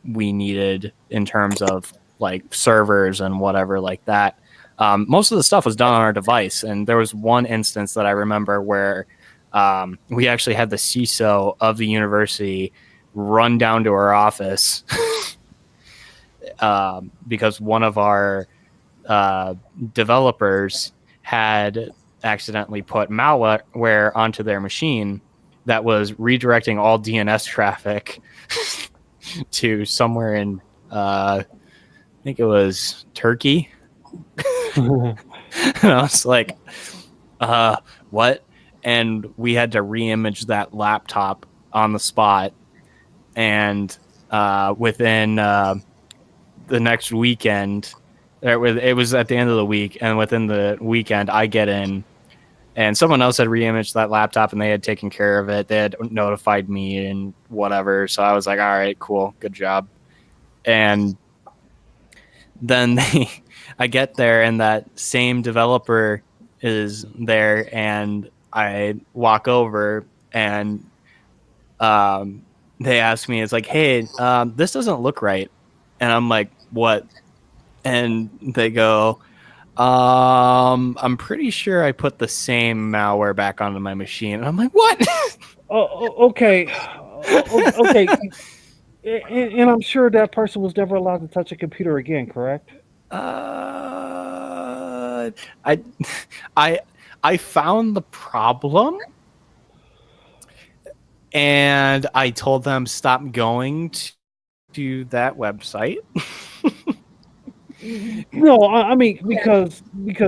we needed in terms of like servers and whatever like that. Most of the stuff was done on our device, and there was one instance that I remember where we actually had the CISO of the university run down to our office because one of our developers had accidentally put malware onto their machine that was redirecting all DNS traffic to somewhere in, I think it was Turkey. And I was like, what? And we had to reimage that laptop on the spot. And within the next weekend, it was at the end of the week, and within the weekend, I get in, and someone else had reimaged that laptop, and they had taken care of it. They had notified me and whatever. So I was like, all right, cool, good job. And then I get there, and that same developer is there, and I walk over, and they ask me, it's like, hey, this doesn't look right. And I'm like, what? And they go, I'm pretty sure I put the same malware back onto my machine. And I'm like, what?
Okay, okay, and I'm sure that person was never allowed to touch a computer again. Correct?
I, I, I found the problem, and I told them stop going to that website.
No, I mean because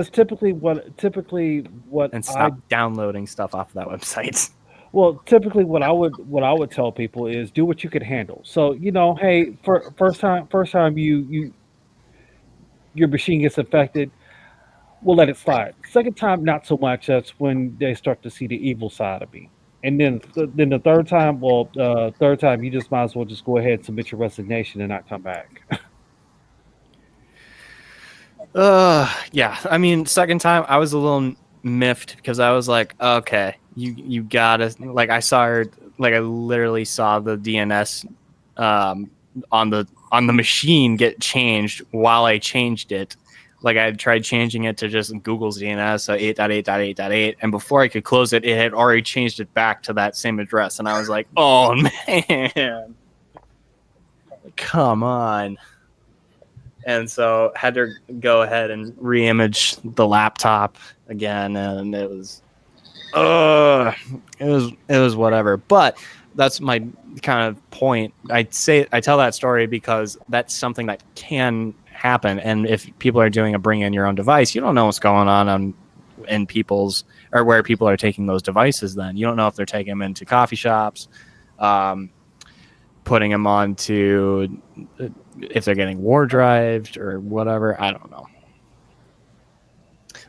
typically what
And
I
stop downloading stuff off of that website.
well typically what I would tell people is do what you can handle. So hey, for first time your machine gets affected, we'll let it slide. Second time, not so much. That's when they start to see the evil side of me. And then the third time, third time, you just might as well just go ahead and submit your resignation and not come back.
Yeah. I mean, second time I was a little miffed because I was like, okay, you gotta, like, I saw her, like I literally saw the DNS on the machine get changed while I changed it Like I tried changing it to just Google's DNS 8.8.8.8, and before I could close it, it had already changed it back to that same address, and I was like, "Oh man, come on!" And so had to go ahead and re-image the laptop again, and it was whatever. But that's my kind of point. I tell that story because that's something that can happen. And if people are doing a bring in your own device, you don't know what's going on in people's, or where people are taking those devices. Then you don't know if they're taking them into coffee shops, putting them onto, if they're getting war drived or whatever. I don't know.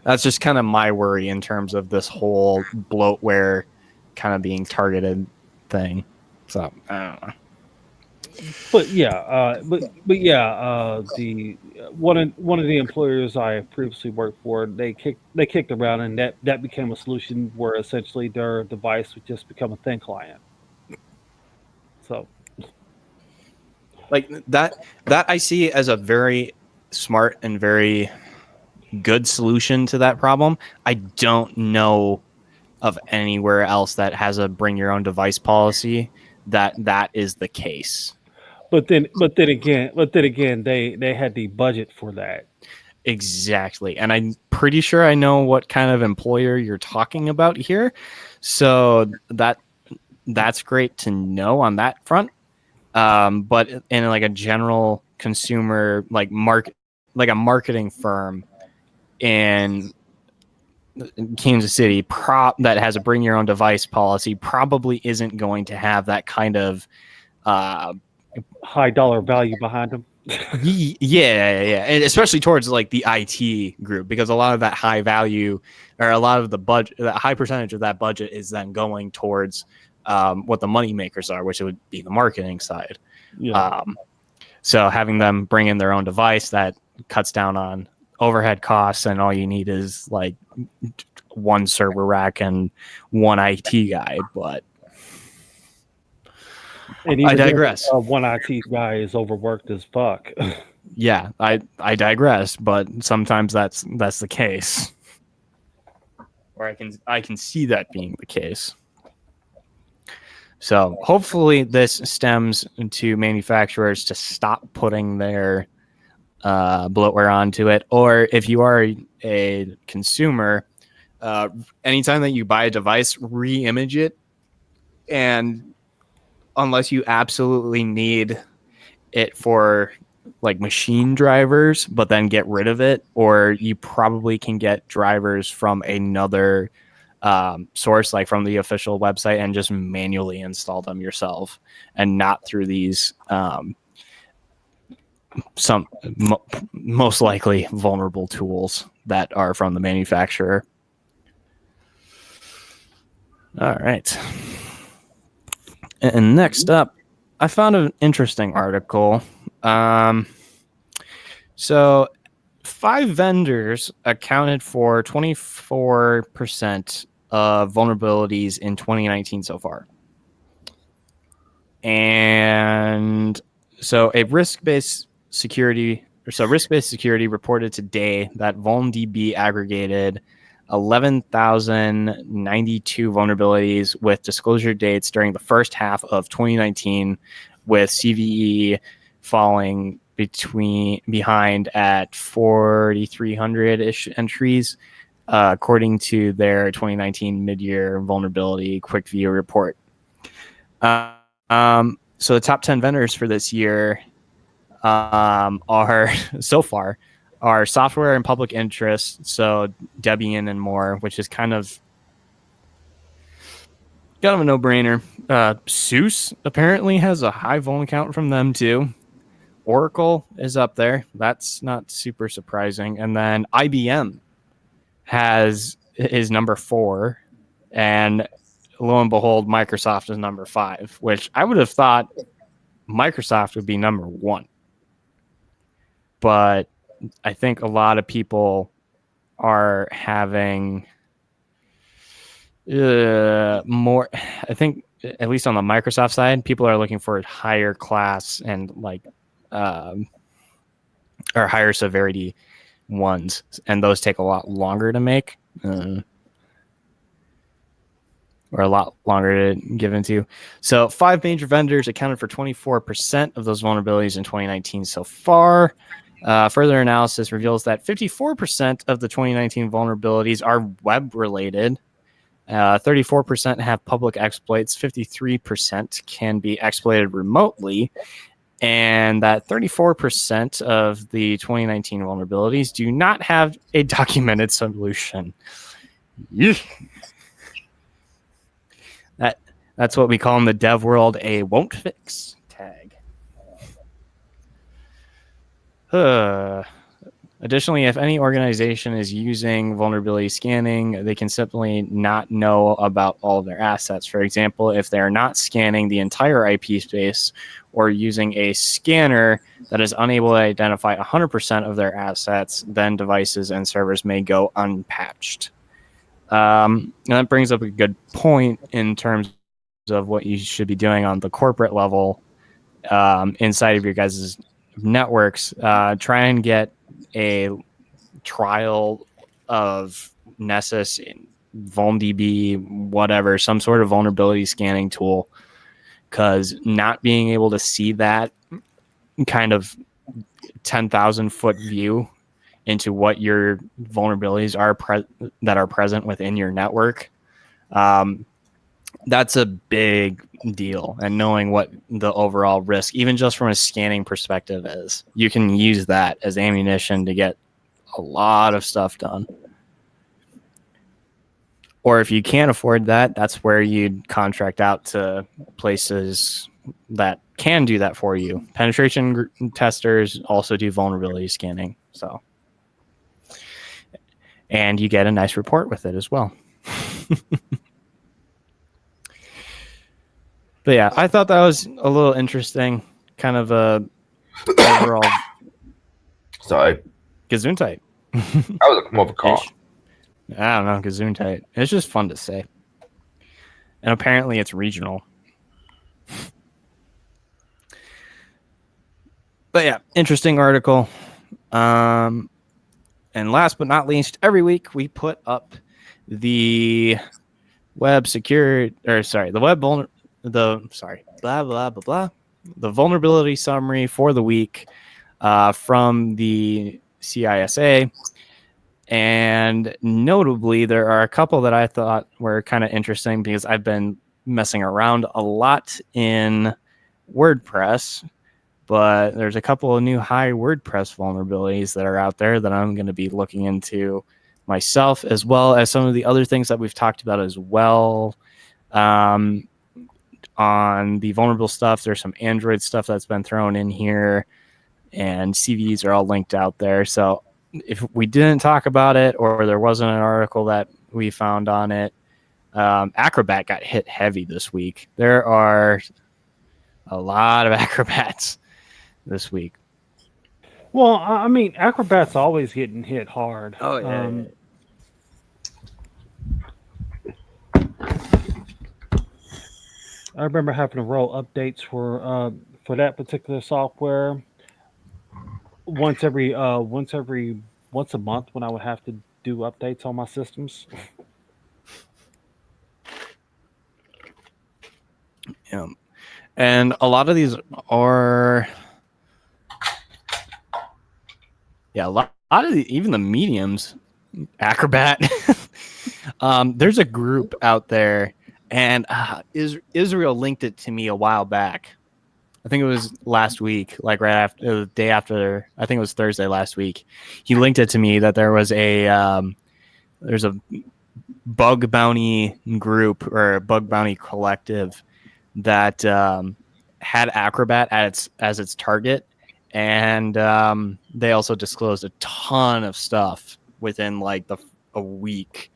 That's just kind of my worry in terms of this whole bloatware kind of being targeted thing. So I don't know.
But yeah, the one of the employers I previously worked for, they kicked around, and that became a solution where essentially their device would just become a thin client. So,
like that I see as a very smart and very good solution to that problem. I don't know of anywhere else that has a bring your own device policy that is the case.
but then again, they had the budget for that.
Exactly. And I'm pretty sure I know what kind of employer you're talking about here. So that's great to know on that front. But in like a general consumer, like a marketing firm in Kansas City that has a bring your own device policy probably isn't going to have that kind of
high dollar value behind them.
yeah, and especially towards like the IT group, because a lot of that high value, or a lot of the budget, that high percentage of that budget is then going towards what the money makers are, which would be the marketing side.
Yeah.
So having them bring in their own device, that cuts down on overhead costs, and all you need is like one server rack and one IT guy. But I digress.
One IT guy is overworked as fuck.
Yeah, I digress, but sometimes that's the case. Or I can see that being the case. So hopefully this stems to manufacturers to stop putting their bloatware onto it. Or if you are a consumer, anytime that you buy a device, re-image it, and unless you absolutely need it for like machine drivers, but then get rid of it, or you probably can get drivers from another source, like from the official website, and just manually install them yourself, and not through these most likely vulnerable tools that are from the manufacturer. All right. And next up, I found an interesting article. So 5 vendors accounted for 24% of vulnerabilities in 2019 so far. And so risk-based security reported today that VulnDB aggregated 11,092 vulnerabilities with disclosure dates during the first half of 2019, with CVE falling behind at 4,300-ish entries, according to their 2019 mid-year vulnerability quick view report. So the top 10 vendors for this year are so far are software and public interest, so Debian and more, which is kind of a no-brainer. SUSE apparently has a high vuln count from them too. Oracle is up there. That's not super surprising. And then IBM is number 4, and lo and behold, Microsoft is number 5, which I would have thought Microsoft would be number 1. But I think a lot of people are having more. I think, at least on the Microsoft side, people are looking for higher class and like or higher severity ones, and those take a lot longer to make. Or a lot longer to give into. So 5 major vendors accounted for 24% of those vulnerabilities in 2019 so far. Further analysis reveals that 54% of the 2019 vulnerabilities are web-related. 34% have public exploits. 53% can be exploited remotely. And that 34% of the 2019 vulnerabilities do not have a documented solution. That's what we call in the dev world a won't fix tag. Additionally, if any organization is using vulnerability scanning, they can simply not know about all of their assets. For example, if they're not scanning the entire IP space or using a scanner that is unable to identify 100% of their assets, then devices and servers may go unpatched. And that brings up a good point in terms of what you should be doing on the corporate level inside of your guys' networks. Try and get a trial of Nessus, VulnDB, whatever, some sort of vulnerability scanning tool, because not being able to see that kind of 10,000 foot view into what your vulnerabilities are that are present within your network, that's a big deal. And knowing what the overall risk, even just from a scanning perspective, is, you can use that as ammunition to get a lot of stuff done. Or if you can't afford that, that's where you'd contract out to places that can do that for you. Penetration testers also do vulnerability scanning. So, and you get a nice report with it as well. But yeah, I thought that was a little interesting, kind of a overall.
Sorry.
Gesundheit.
That was more of a call.
I don't know, Gesundheit. It's just fun to say. And apparently it's regional. But yeah, interesting article. And last but not least, every week we put up the web security, the vulnerability summary for the week from the CISA. And notably, there are a couple that I thought were kind of interesting because I've been messing around a lot in WordPress, but there's a couple of new high WordPress vulnerabilities that are out there that I'm going to be looking into myself, as well as some of the other things that we've talked about as well. On the vulnerable stuff, there's some Android stuff that's been thrown in here, and CVs are all linked out there. So if we didn't talk about it, or there wasn't an article that we found on it, Acrobat got hit heavy this week. There are a lot of Acrobats this week.
Well, I mean, Acrobat's always getting hit hard.
Oh, yeah.
I remember having to roll updates for that particular software once a month when I would have to do updates on my systems.
Yeah. And a lot of these are, a lot of even the mediums, Acrobat. There's a group out there, and Israel linked it to me a while back. I think it was last week, like right after the day after. I think it was Thursday last week. He linked it to me that there was there's a bug bounty group or a bug bounty collective that had Acrobat as its target, and they also disclosed a ton of stuff within like a week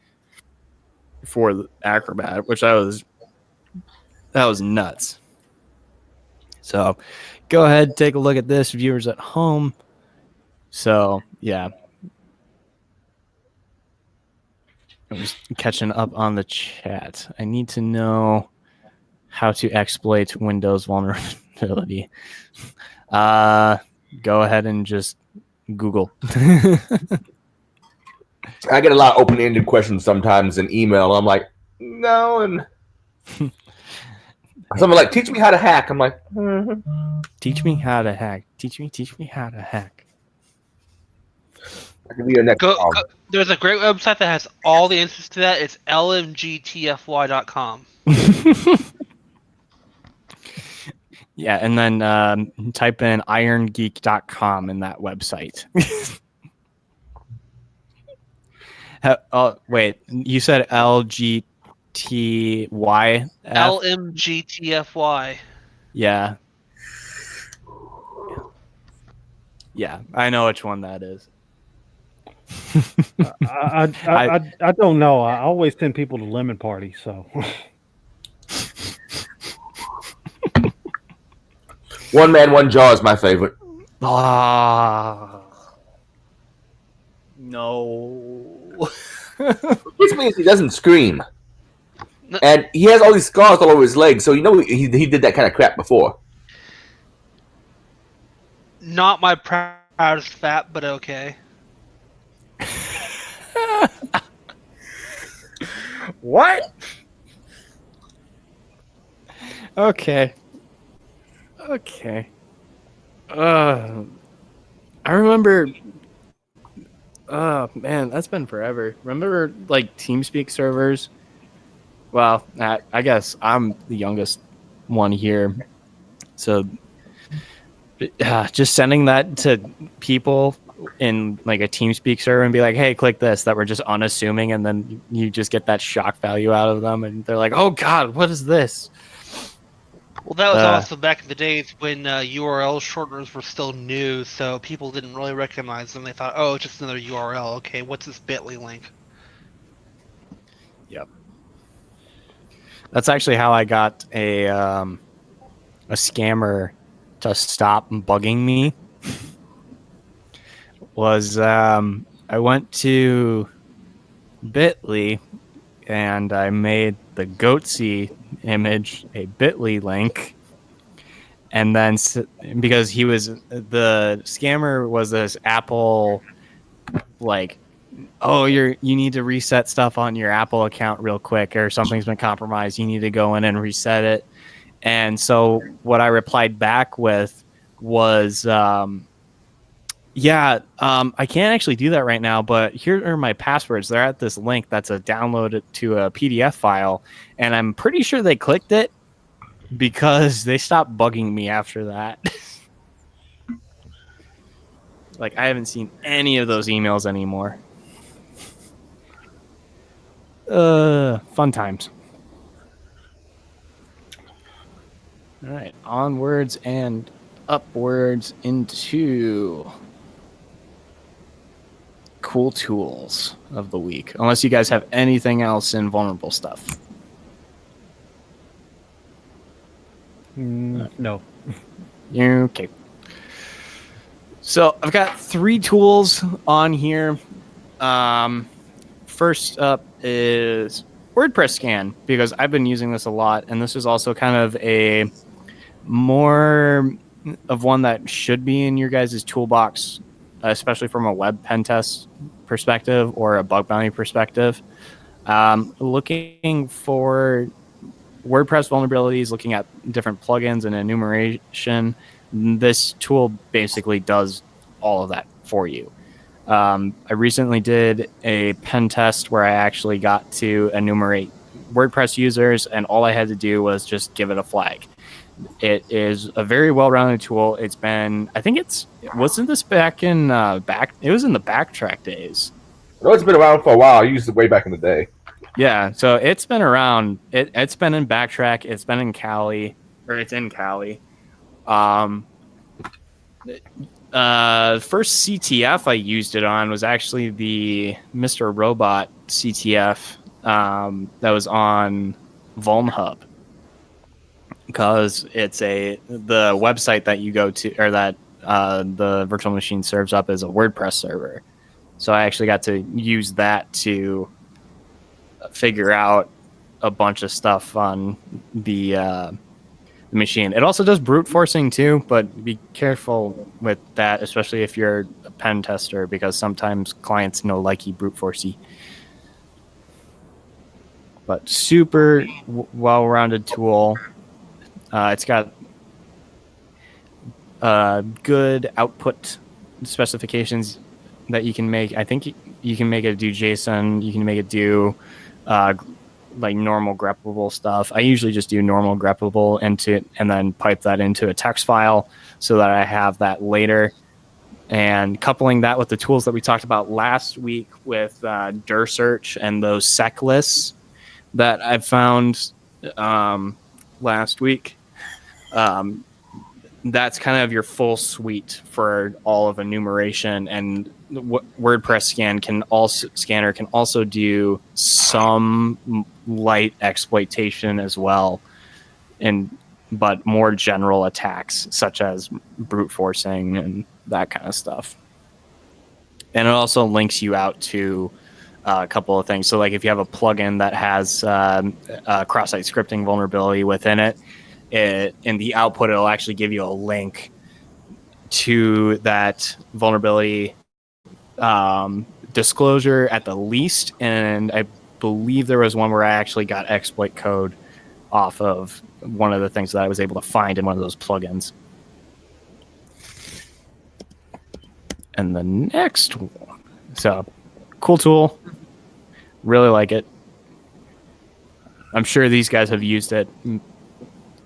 for the Acrobat, which that was nuts. So go ahead, take a look at this, viewers at home. So yeah, I'm just catching up on the chat. I need to know how to exploit Windows vulnerability. Go ahead and just Google.
I get a lot of open-ended questions sometimes in email. I'm like, no, and someone like, teach me how to hack. I'm like,
Teach me how to hack. Teach me how to hack.
I can be your next
Go,
mom.
there's a great website that has all the answers to that. It's lmgtfy.com.
Yeah, and then type in irongeek.com in that website. Oh, wait, you said LGTY?
LMGTFY.
Yeah. Yeah, I know which one that is.
I don't know. I always send people to Lemon Party, so.
One Man, One Jaw is my favorite.
No.
Which means he doesn't scream. And he has all these scars all over his legs, so you know he did that kind of crap before.
Not my proudest fat, but okay.
What? Okay. I remember. Oh man, that's been forever. Remember, like TeamSpeak servers? Well, I guess I'm the youngest one here, so just sending that to people in like a TeamSpeak server and be like, "Hey, click this," that we're just unassuming, and then you just get that shock value out of them, and they're like, "Oh God, what is this?"
Well, that was also back in the days when URL shorteners were still new, so people didn't really recognize them. They thought, oh, it's just another URL. Okay, what's this bit.ly link?
Yep. That's actually how I got a scammer to stop bugging me. Was I went to Bitly and I made the Goatsy image a Bitly link, and then because the scammer was this Apple, like, oh, you need to reset stuff on your Apple account real quick, or something's been compromised, you need to go in and reset it. And so what I replied back with was, I can't actually do that right now, but here are my passwords. They're at this link that's a download to a PDF file, and I'm pretty sure they clicked it because they stopped bugging me after that. Like, I haven't seen any of those emails anymore. Fun times. All right, onwards and upwards into cool tools of the week. Unless you guys have anything else in vulnerable stuff.
No.
Okay. So I've got 3 tools on here. First up is WordPress Scan, because I've been using this a lot, and this is also kind of a more of one that should be in your guys' toolbox, especially from a web pen test perspective or a bug bounty perspective. Looking for WordPress vulnerabilities, looking at different plugins and enumeration. This tool basically does all of that for you. I recently did a pen test where I actually got to enumerate WordPress users, and all I had to do was just give it a flag. It is a very well-rounded tool. It's been, I think wasn't this back in it was in the Backtrack days.
No, it's been around for a while. I used it way back in the day.
Yeah, so it's been around. It's been in Backtrack. It's been in Kali, or it's in Kali. First CTF I used it on was actually the Mr. Robot CTF that was on VulnHub, because it's the website that you go to, or that the virtual machine serves up as a WordPress server. So I actually got to use that to figure out a bunch of stuff on the the machine. It also does brute forcing too, but be careful with that, especially if you're a pen tester, because sometimes clients no likey brute forcey. But super well-rounded tool. It's got good output specifications that you can make. I think you can make it do JSON. You can make it do like normal greppable stuff. I usually just do normal greppable and then pipe that into a text file so that I have that later. And coupling that with the tools that we talked about last week with dir search and those sec lists that I found last week. That's kind of your full suite for all of enumeration, and WordPress scanner can also do some light exploitation as well, but more general attacks such as brute forcing and that kind of stuff. And it also links you out to a couple of things. So like if you have a plugin that has a cross-site scripting vulnerability within it, in the output, it'll actually give you a link to that vulnerability disclosure at the least. And I believe there was one where I actually got exploit code off of one of the things that I was able to find in one of those plugins. And the next one. So, cool tool. Really like it. I'm sure these guys have used it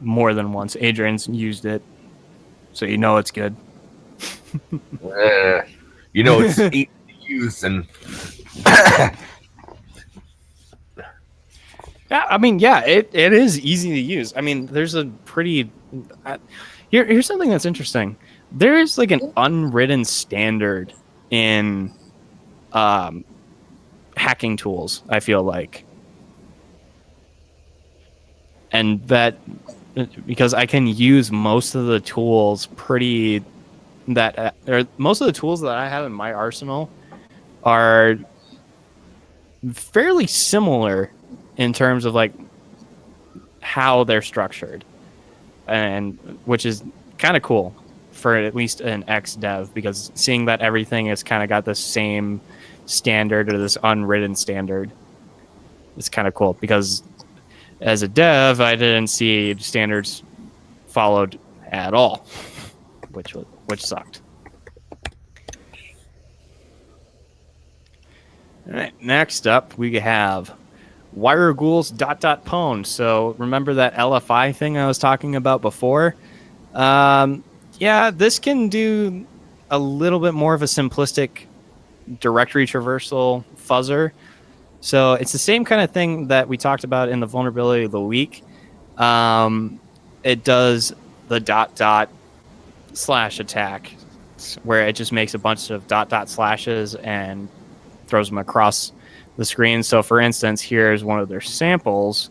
more than once. Adrian's used it, so you know it's good.
You know it's easy to use, and
yeah, I mean, yeah, it is easy to use. I mean, there's a pretty here's something that's interesting. There is like an unwritten standard in hacking tools, I feel like, and that because I can use most of the tools most of the tools that I have in my arsenal are fairly similar in terms of like how they're structured, and which is kind of cool for at least an ex-dev, because seeing that everything has kind of got the same standard or this unwritten standard is kind of cool, because as a dev, I didn't see standards followed at all, which sucked. All right, next up we have wireghouls ... So remember that LFI thing I was talking about before? Yeah, this can do a little bit more of a simplistic directory traversal fuzzer. So it's the same kind of thing that we talked about in the vulnerability of the week. It does the ... slash attack, where it just makes a bunch of ... slashes and throws them across the screen. So for instance, here's one of their samples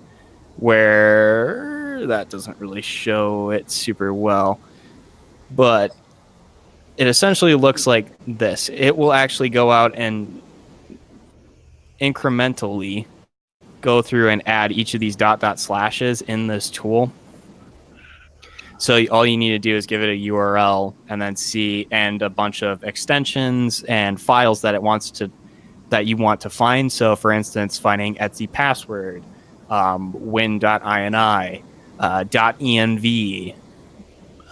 where that doesn't really show it super well, but it essentially looks like this. It will actually go out and incrementally go through and add each of these ... slashes in this tool. So all you need to do is give it a URL and then and a bunch of extensions and files that you want to find. So for instance, finding Etsy password, win.ini, .env,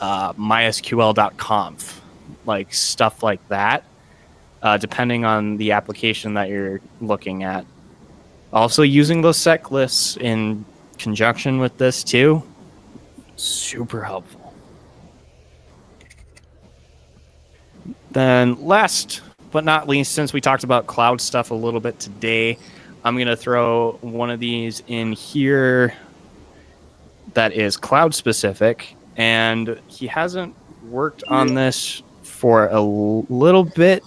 mysql.conf, like stuff like that, depending on the application that you're looking at. Also using those sec lists in conjunction with this too, super helpful. Then last but not least, since we talked about cloud stuff a little bit today, I'm going to throw one of these in here that is cloud specific, and he hasn't worked on this for a little bit.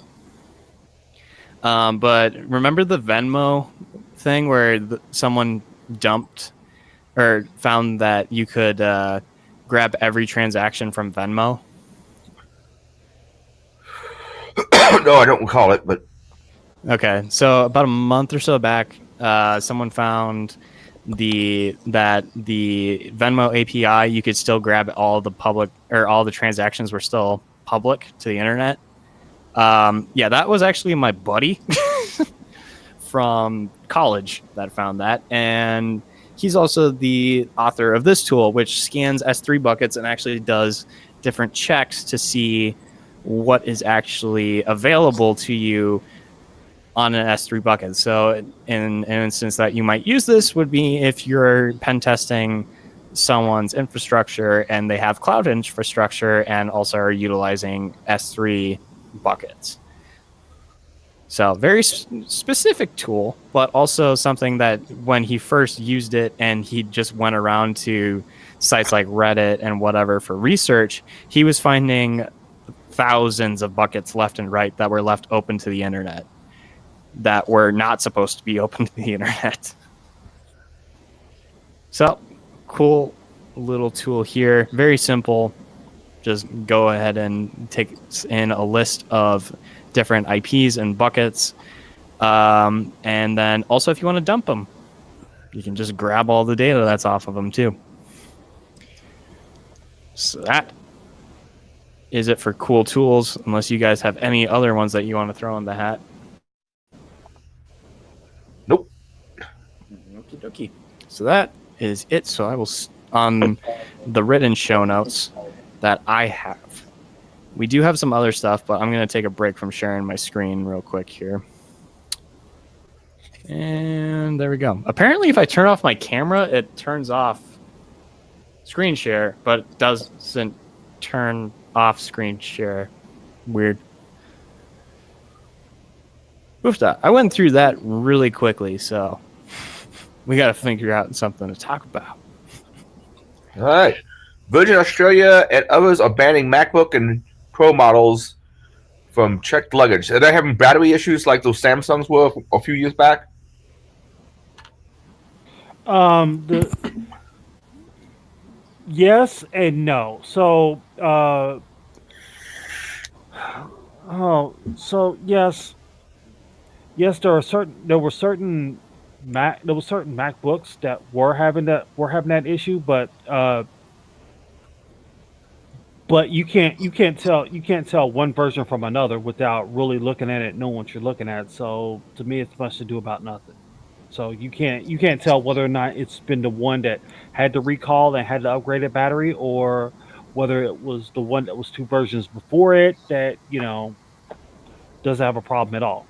But remember the Venmo thing where someone dumped or found that you could grab every transaction from Venmo?
No, I don't recall it, but
Okay, so about a month or so back, someone found the Venmo API, you could still grab all the public or all the transactions were still public to the internet. Yeah, that was actually my buddy from college that found that, and he's also the author of this tool, which scans S3 buckets and actually does different checks to see what is actually available to you on an S3 bucket. So in an instance that you might use this would be if you're pen testing someone's infrastructure and they have cloud infrastructure and also are utilizing S3 buckets. So very specific tool, but also something that when he first used it and he just went around to sites like Reddit and whatever for research, he was finding thousands of buckets left and right that were left open to the internet that were not supposed to be open to the internet. So cool little tool here. Very simple. Just go ahead and take in a list of different IPs and buckets. And then also if you want to dump them, you can just grab all the data that's off of them too. So that is it for cool tools, unless you guys have any other ones that you want to throw in the hat.
Nope.
Okie dokie. So that is it. So I will, on the written show notes that I have, we do have some other stuff, but I'm going to take a break from sharing my screen real quick here. And there we go. Apparently, if I turn off my camera, it turns off screen share, but it doesn't turn off screen share. Weird. Oofta. I went through that really quickly, so we got to figure out something to talk about.
All right. Virgin Australia and others are banning MacBook and Pro models from checked luggage. Are they having battery issues like those Samsungs were a few years back?
Yes and no. So, yes, there were certain MacBooks that were having that issue, but you can't tell one version from another without really looking at it, knowing what you're looking at. So to me, it's much to do about nothing. So you can't tell whether or not it's been the one that had the recall and had the upgraded battery, or whether it was the one that was two versions before it that doesn't have a problem at all.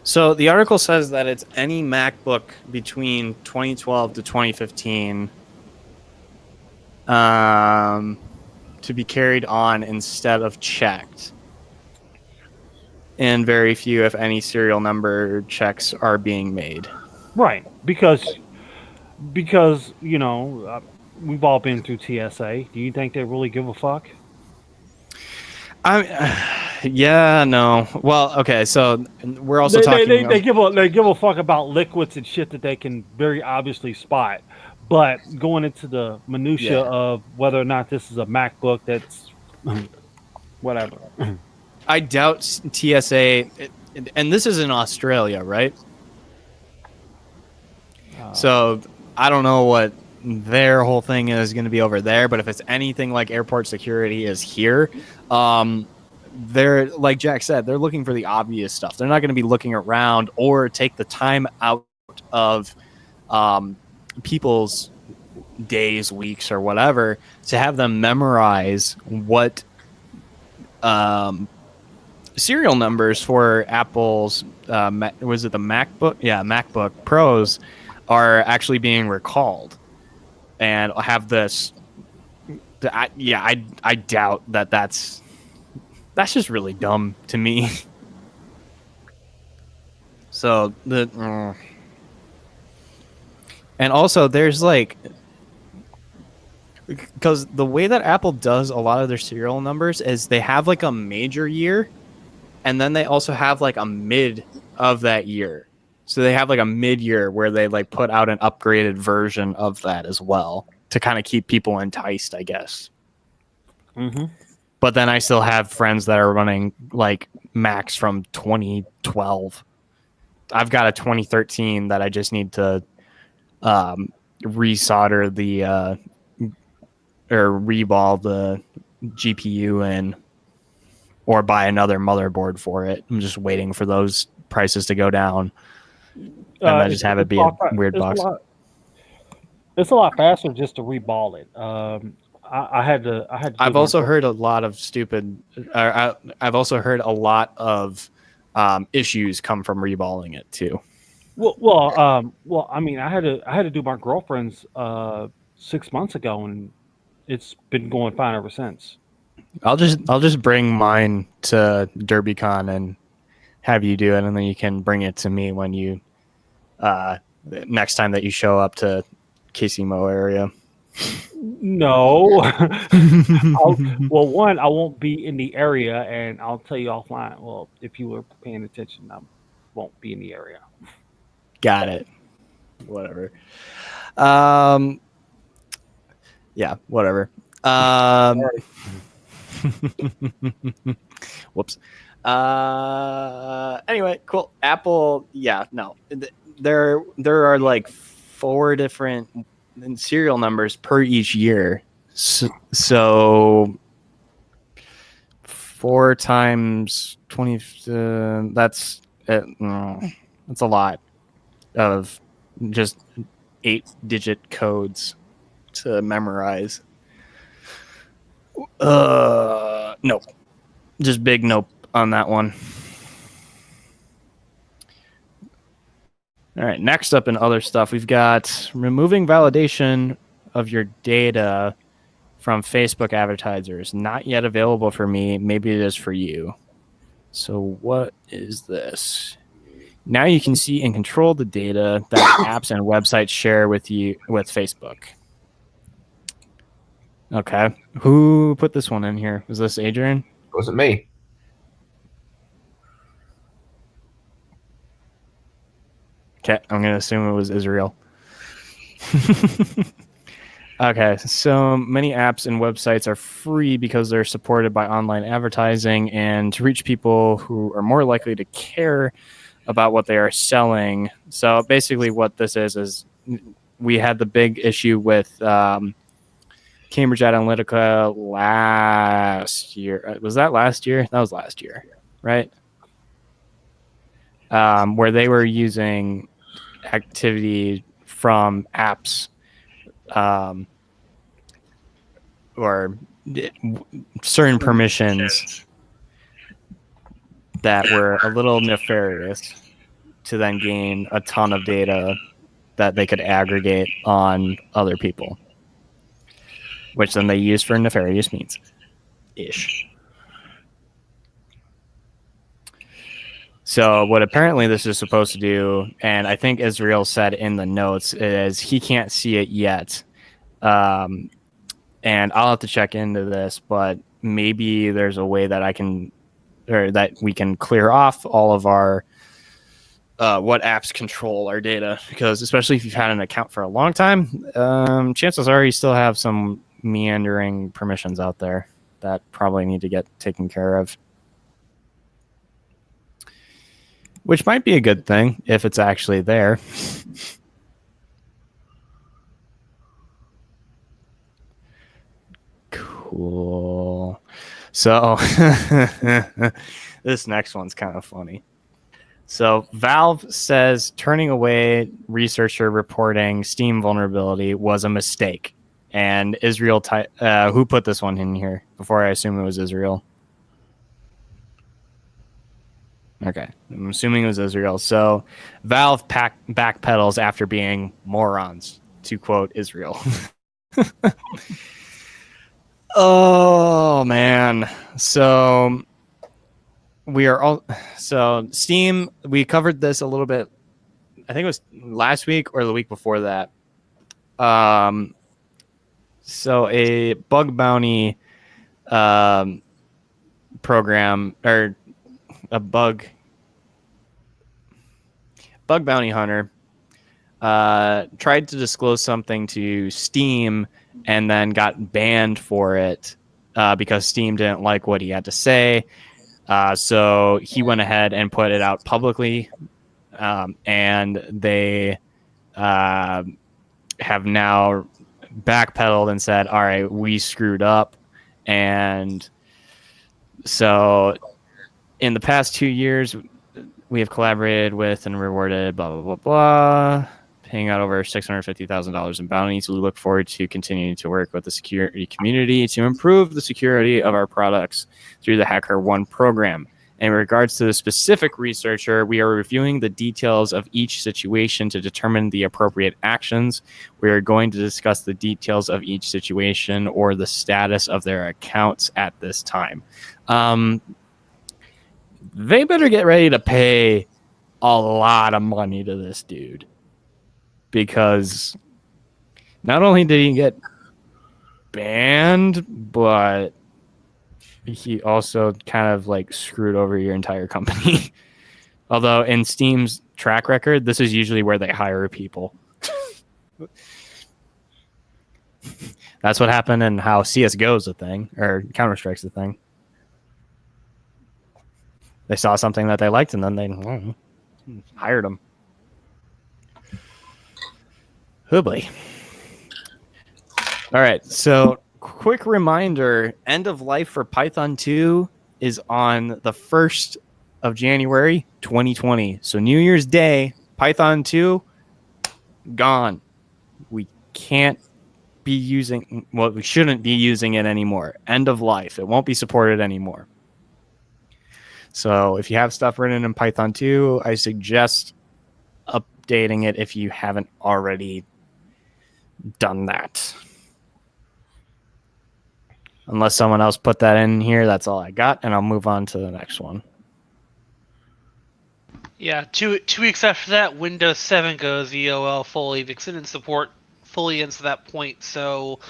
So the article says that it's any MacBook between 2012 to 2015 to be carried on instead of checked. And very few, if any, serial number checks are being made.
Right, because we've all been through TSA. Do you think they really give a fuck?
Yeah, no. Well, okay, so we're also talking.
They give a fuck about liquids and shit that they can very obviously spot, but going into the minutia of whether or not this is a MacBook, that's whatever.
I doubt TSA, and this is in Australia, right? So I don't know what their whole thing is going to be over there, but if it's anything like airport security is here, they're, like Jack said, they're looking for the obvious stuff. They're not going to be looking around or take the time out of people's days, weeks, or whatever to have them memorize what serial numbers for Apple's was it the MacBook? Yeah, MacBook Pros are actually being recalled, and have this. I doubt that's just really dumb to me. So and also there's because the way that Apple does a lot of their serial numbers is they have like a major year, and then they also have like a mid of that year. So they have like a mid-year where they like put out an upgraded version of that as well to kind of keep people enticed, I guess.
Mm-hmm.
But then I still have friends that are running like Macs from 2012 I've got a 2013 that I just need to resolder the or reball the GPU in, or buy another motherboard for it. I'm just waiting for those prices to go down, and then just have it be a weird box.
It's a lot faster just to reball it. I had to.
I've also heard a lot of I've also heard a lot of issues come from reballing it too.
Well. I mean, I had to do my girlfriend's 6 months ago, and it's been going fine ever since.
I'll just bring mine to DerbyCon and have you do it, and then you can bring it to me when you next time that you show up to Kisimo area.
No. One, I won't be in the area, and I'll tell you offline. Well, if you were paying attention, I won't be in the area.
Got it. Whatever. Yeah, whatever. Whoops. Anyway, cool. Apple, yeah, no. There are like 4 different serial numbers per each year. So 4 times 20, that's a lot of just 8-digit codes to memorize. Nope. Just big nope on that one. All right, next up in other stuff, we've got removing validation of your data from Facebook advertisers. Not yet available for me. Maybe it is for you. So what is this? Now you can see and control the data that apps and websites share with Facebook. Okay. Who put this one in here? Was this Adrian?
It wasn't me.
Okay, I'm going to assume it was Israel. Okay, so many apps and websites are free because they're supported by online advertising, and to reach people who are more likely to care about what they are selling. So basically what this is we had the big issue with Cambridge Analytica last year. Was that last year? That was last year, right? Where they were using activity from apps or certain permissions that were a little nefarious to then gain a ton of data that they could aggregate on other people, which then they use for nefarious means. Ish. So what apparently this is supposed to do, and I think Israel said in the notes, is he can't see it yet. And I'll have to check into this, but maybe there's a way that that we can clear off all of our what apps control our data, because especially if you've had an account for a long time, chances are you still have some meandering permissions out there that probably need to get taken care of. Which might be a good thing if it's actually there. Cool. So this next one's kind of funny. So Valve says turning away researcher reporting Steam vulnerability was a mistake. And Israel, who put this one in here before I assume it was Israel? Okay, I'm assuming it was Israel. So Valve backpedals after being morons, to quote Israel. Oh, man. So Steam, we covered this a little bit. I think it was last week or the week before that. So a bug bounty program, or a bug bounty hunter tried to disclose something to Steam and then got banned for it because Steam didn't like what he had to say. So he went ahead and put it out publicly and they have now backpedaled and said, all right, we screwed up. And so in the past 2 years, we have collaborated with and rewarded blah, blah, blah, blah, paying out over $650,000 in bounties. We look forward to continuing to work with the security community to improve the security of our products through the HackerOne program. In regards to the specific researcher, we are reviewing the details of each situation to determine the appropriate actions. We are going to discuss the details of each situation or the status of their accounts at this time. They better get ready to pay a lot of money to this dude, because not only did he get banned, but he also kind of like screwed over your entire company. Although in Steam's track record, this is usually where they hire people. That's what happened and how CSGO is a thing, or Counter-Strike's a thing. They saw something that they liked and then they hired them. Oh boy. All right, so quick reminder, end of life for Python 2 is on the 1st of January 2020. So New Year's Day, Python 2 gone. We can't be using, well, we shouldn't be using it anymore. End of life. It won't be supported anymore. So if you have stuff written in Python 2, I suggest updating it if you haven't already done that. Unless someone else put that in here, that's all I got, and I'll move on to the next one.
Yeah, two weeks after that, Windows 7 goes EOL fully. The extended support fully ends at that point, so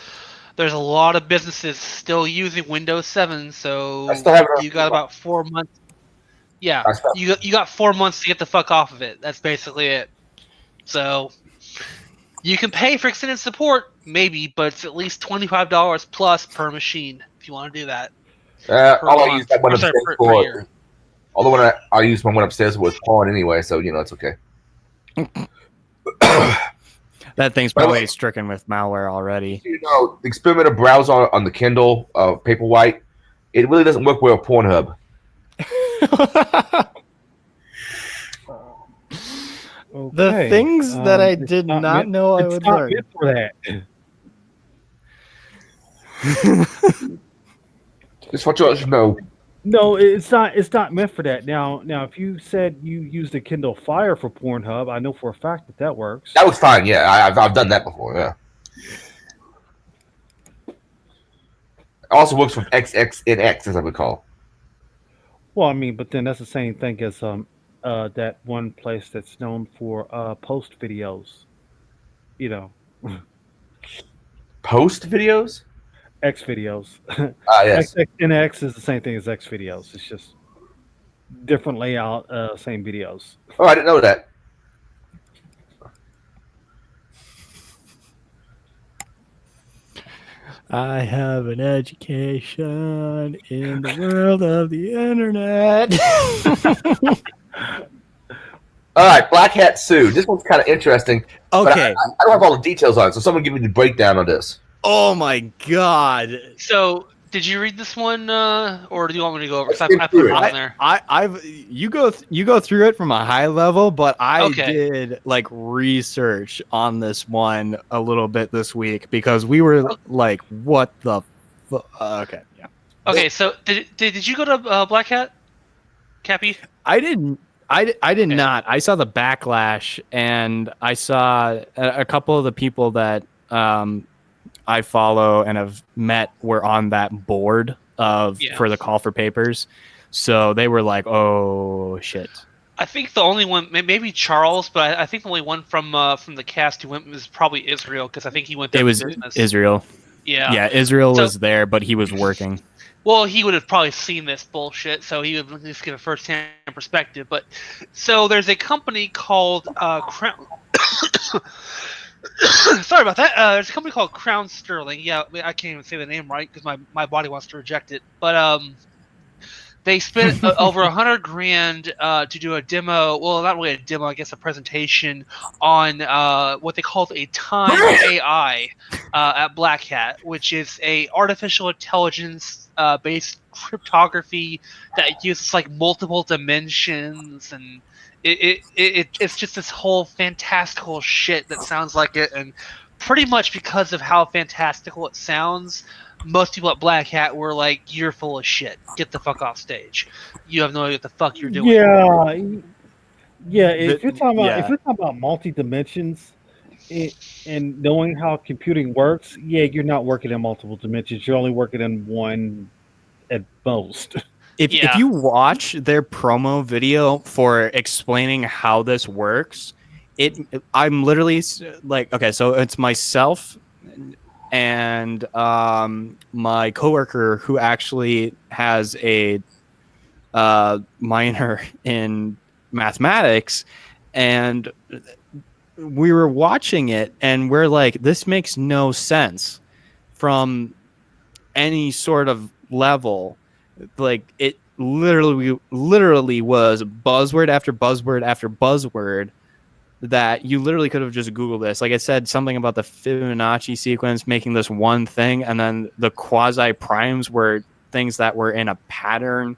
there's a lot of businesses still using Windows 7, so
I still have it.
you got about 4 months. Yeah, you got 4 months to get the fuck off of it. That's basically it. So you can pay for extended support, maybe, but it's at least $25 plus per machine if you want to do that.
All I use that one upstairs
per
for.
year.
All the one I used my one upstairs was porn anyway, so it's okay.
That thing's probably stricken with malware already.
The experimental browser on the Kindle Paperwhite, it really doesn't work well with Pornhub.
The things that I did not know I would learn.
For that.
Just want you to know.
No, it's not. It's not meant for that. Now, if you said you used the Kindle Fire for Pornhub, I know for a fact that works.
That was fine. Yeah, I've done that before. Yeah. It also works with XXNX, as I recall.
Well, I mean, but then that's the same thing as that one place that's known for post videos.
Post videos?
X videos.
Yes.
XXNX is the same thing as X videos. It's just different layout, same videos.
Oh, I didn't know that.
I have an education in the world of the internet.
All right, Black Hat sued. This one's kind of interesting.
Okay.
I don't have all the details on it, so someone give me the breakdown on this.
Oh my god.
So, did you read this one, or do you want me to go over? Because I put it on there.
You go through it from a high level, but I did like research on this one a little bit this week because we were like, what the? Okay, yeah.
Okay, so did you go to Black Hat, Cappy?
I didn't. I did not. I saw the backlash, and I saw a couple of the people that I follow and have met were on that board for the call for papers. So they were like, oh, shit.
I think the only one, maybe Charles, but I think the only one from the cast who went was probably Israel, because I think he went there.
It was Israel.
Yeah.
Yeah, Israel was there, but he was working.
Well, he would have probably seen this bullshit, so he would at least get a first-hand perspective. But so there's a company called Crown. Sorry about that. There's a company called Crown Sterling. Yeah, I can't even say the name right because my body wants to reject it. But They spent over $100,000 to do a demo. Well, not really a demo, I guess a presentation on what they called a Time AI at Black Hat, which is a artificial intelligence based cryptography that uses like multiple dimensions, and it's just this whole fantastical shit that sounds like it. And pretty much because of how fantastical it sounds, most people at Black Hat were like, "You're full of shit. Get the fuck off stage. You have no idea what the fuck you're doing."
Yeah, yeah. If you're talking about
Yeah.
multi dimensions, and knowing how computing works, yeah, you're not working in multiple dimensions. You're only working in one at most.
If
Yeah.
you watch their promo video for explaining how this works, I'm literally like, okay, so it's myself and my coworker who actually has a minor in mathematics, and we were watching it and we're like, this makes no sense from any sort of level. Like, it literally was buzzword after buzzword after buzzword that you literally could have just Googled this. Like I said, something about the Fibonacci sequence making this one thing, and then the quasi primes were things that were in a pattern,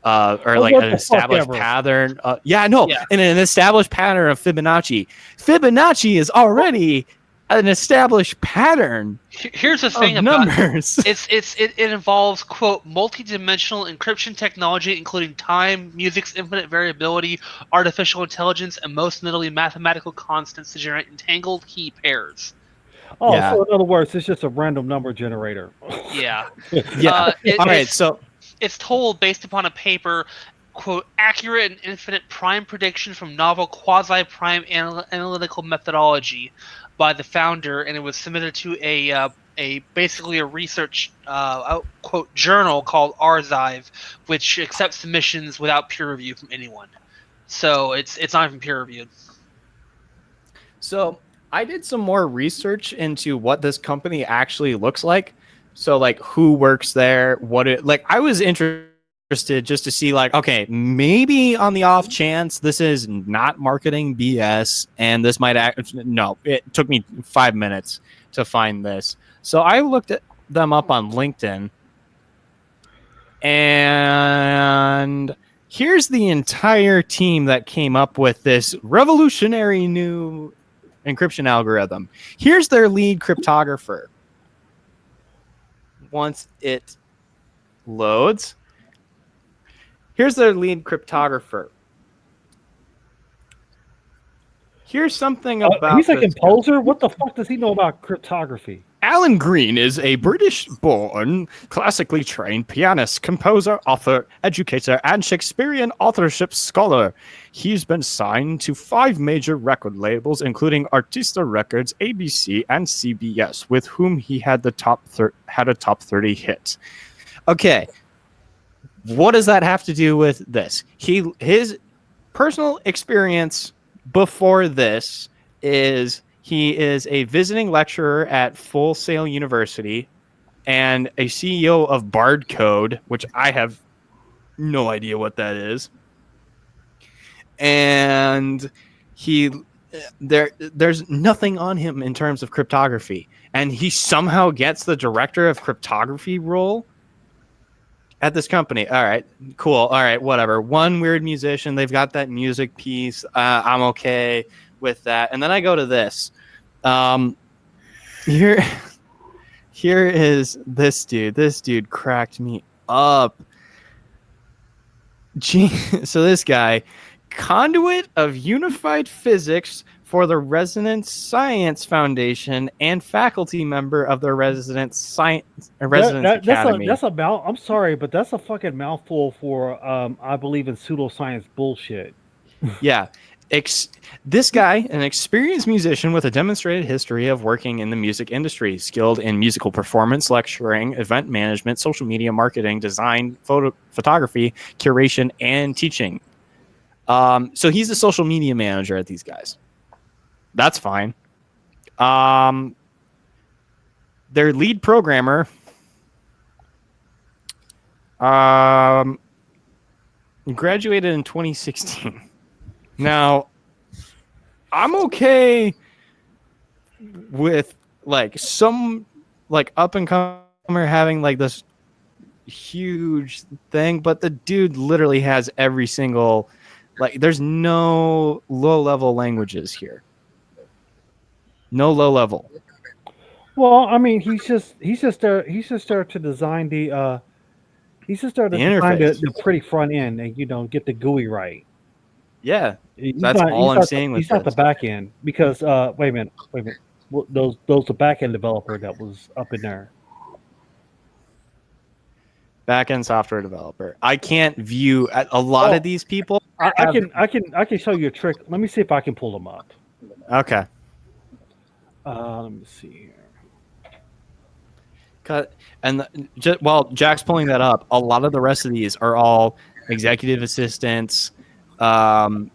or like an established pattern.
Yeah.
In an established pattern of Fibonacci. Fibonacci is already an established pattern.
Here's the thing
of
about
numbers.
it involves, quote, multi-dimensional encryption technology, including time, music's infinite variability, artificial intelligence, and most notably mathematical constants to generate entangled key pairs.
Oh, yeah. So in other words, it's just a random number generator.
Yeah.
Yeah. All right. So
it's told based upon a paper, quote, accurate and infinite prime prediction from novel quasi-prime analytical methodology by the founder, and it was submitted to a basically a research quote journal called Archive, which accepts submissions without peer review from anyone. So it's not even peer reviewed.
So I did some more research into what this company actually looks like. So like who works there, what it like. I was interested just to see like, okay, maybe on the off chance this is not marketing BS and this might no, it took me 5 minutes to find this. So I looked at them up on LinkedIn, and here's the entire team that came up with this revolutionary new encryption algorithm. Here's their lead cryptographer. Once it loads, here's their lead cryptographer. Here's something about
he's a composer. What the fuck does he know about cryptography?
Alan Green is a British-born, classically trained pianist, composer, author, educator, and Shakespearean authorship scholar. He's been signed to 5 major record labels, including Arista Records, ABC, and CBS, with whom he had a top 30 hit. Okay, what does that have to do with this? His personal experience before this is he is a visiting lecturer at Full Sail University and a CEO of Bard Code, which I have no idea what that is. And there's nothing on him in terms of cryptography, and he somehow gets the director of cryptography role at this company. All right, cool. All right, whatever. One weird musician. They've got that music piece. I'm okay with that. And then I go to this. Here is this dude. This dude cracked me up. So this guy, conduit of unified physics for the Resonance Science Foundation and faculty member of the Residence Academy.
I'm sorry, but that's a fucking mouthful for I believe in pseudoscience bullshit.
Yeah. This guy, an experienced musician with a demonstrated history of working in the music industry, skilled in musical performance, lecturing, event management, social media marketing, design, photography, curation, and teaching. So he's a social media manager at these guys. That's fine. Their lead programmer Graduated in 2016. Now, I'm okay with like some like up and comer having like this huge thing, but the dude literally has every single like. There's no low level languages here. No low level.
Well, I mean, he's just there to design he's just there
The
to design
interface.
the pretty front end and get the GUI right.
Yeah,
He's
that's
not
all
he's
I'm
not
saying with
he's not the
this.
back end because wait a minute. Well, those the back end developer that was up in there.
Back-end software developer. I can't view a lot
Oh,
of these people.
I can show you a trick. Let me see if I can pull them up.
Okay.
Let me see here.
And while Jack's pulling that up, a lot of the rest of these are all executive assistants, and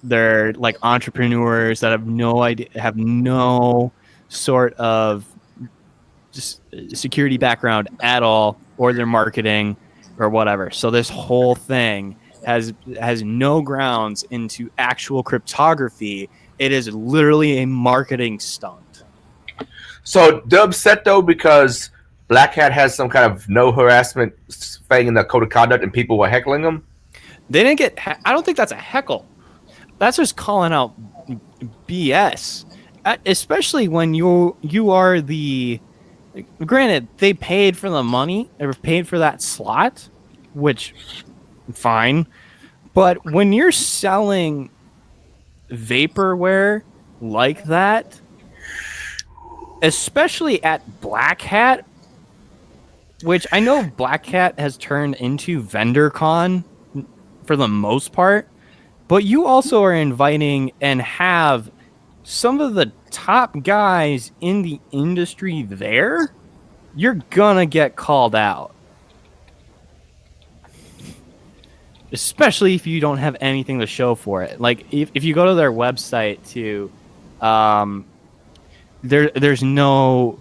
they're like entrepreneurs that have no idea, have no sort of just security background at all, or their marketing or whatever. So this whole thing has no grounds into actual cryptography. It is literally a marketing stunt.
So they're upset though because Black Hat has some kind of no harassment thing in the code of conduct, and people were heckling them.
They didn't get. I don't think that's a heckle. That's just calling out BS. Especially when you are the. Granted, they paid for the money. They were paid for that slot, which fine. But when you're selling vaporware like that, especially at Black Hat, which I know Black Hat has turned into VendorCon for the most part, but you also are inviting and have some of the top guys in the industry there, you're gonna get called out. Especially if you don't have anything to show for it. Like if you go to their website to there's no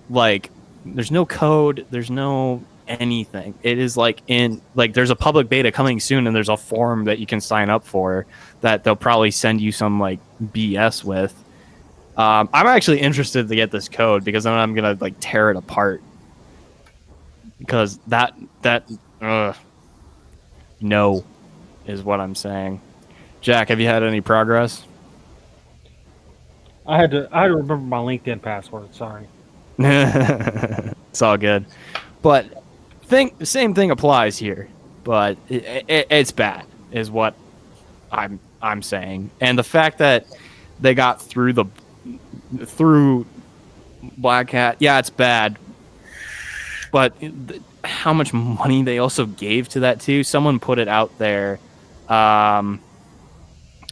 code, there's no anything. It is like there's a public beta coming soon, and there's a form that you can sign up for that they'll probably send you some like BS with. I'm actually interested to get this code because then I'm gonna like tear it apart because that no is what I'm saying. Jack, have you had any progress?
I had to remember my LinkedIn password. Sorry.
It's all good, but the same thing applies here. But it's bad, is what I'm saying, and the fact that they got through Black Hat, yeah, it's bad. But how much money they also gave to that too? Someone put it out there.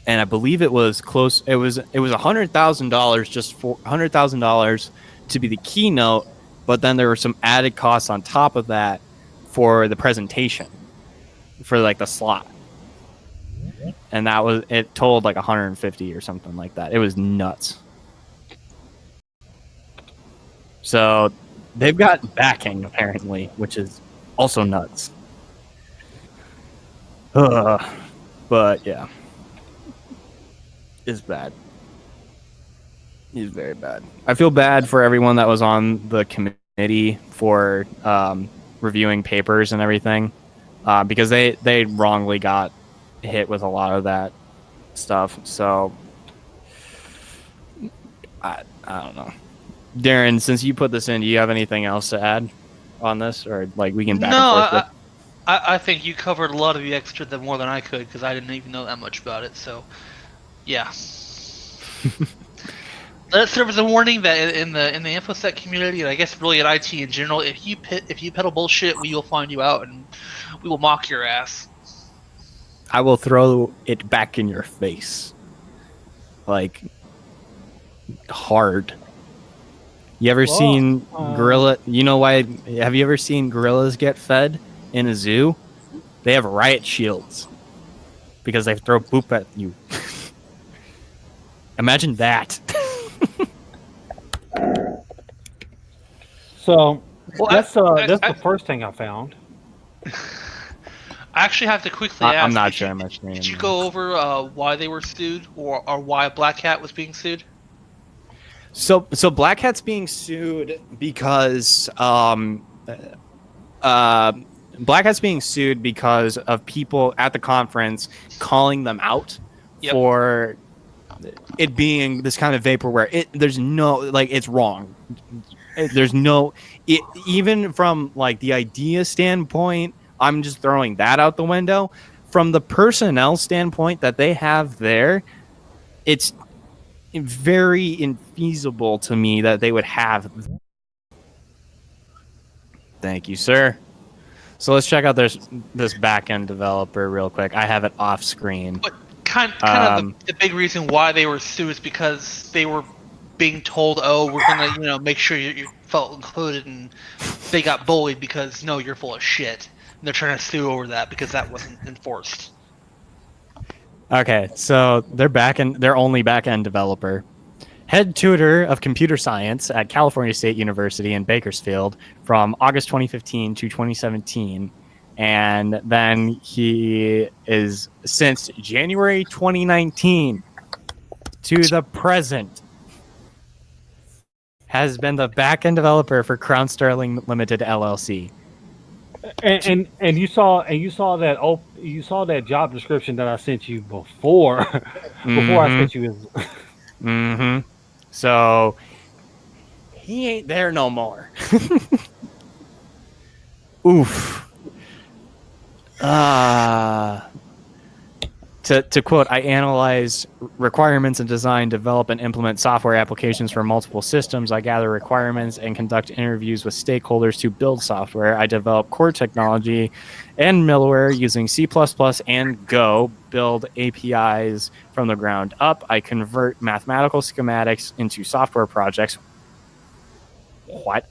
And I believe it was close. It was $100,000, just $100,000 to be the keynote, but then there were some added costs on top of that for the presentation, for like the slot, and it totaled like 150 or something like that. It was nuts. So they've got backing apparently, which is also nuts. But yeah. Is bad. He's very bad. I feel bad for everyone that was on the committee for reviewing papers and everything, because they wrongly got hit with a lot of that stuff. So I don't know. Darren, since you put this in, do you have anything else to add on this, or like we can back and forth?
I think you covered a lot of the extra more than I could because I didn't even know that much about it. So. Yeah. Let it serve as a warning that in the InfoSec community, and I guess really at IT in general, if you peddle bullshit, we will find you out and we will mock your ass.
I will throw it back in your face, like hard. You ever seen gorilla? You know why? Have you ever seen gorillas get fed in a zoo? They have riot shields because they throw poop at you. Imagine that.
So that's the first thing I found.
I actually have to quickly ask.
I'm not sharing my screen.
Did you go over why they were sued, or why Black Hat was being sued?
So Black Hat's being sued because Black Hat's being sued because of people at the conference calling them out for it being this kind of vaporware. There's no, like, it's wrong. There's no, even from like the idea standpoint, I'm just throwing that out the window. From the personnel standpoint that they have there, it's very infeasible to me that they would have. Thank you, sir. So let's check out this back-end developer real quick. I have it off screen.
But kind of the big reason why they were sued is because they were being told, "Oh, we're gonna make sure you felt included," and they got bullied because no, you're full of shit. And they're trying to sue over that because that wasn't enforced.
Okay, so they're only back-end developer. Head tutor of computer science at California State University in Bakersfield from August 2015 to 2017. And then he is, since January 2019 to the present, has been the back-end developer for Crown Sterling Limited LLC.
And you saw that job description that I sent you before I sent you his.
Mm-hmm. So he ain't there no more. Oof. To quote, I analyze requirements and design, develop, and implement software applications for multiple systems. I gather requirements and conduct interviews with stakeholders to build software. I develop core technology and middleware using C++ and Go, build APIs from the ground up. I convert mathematical schematics into software projects. What?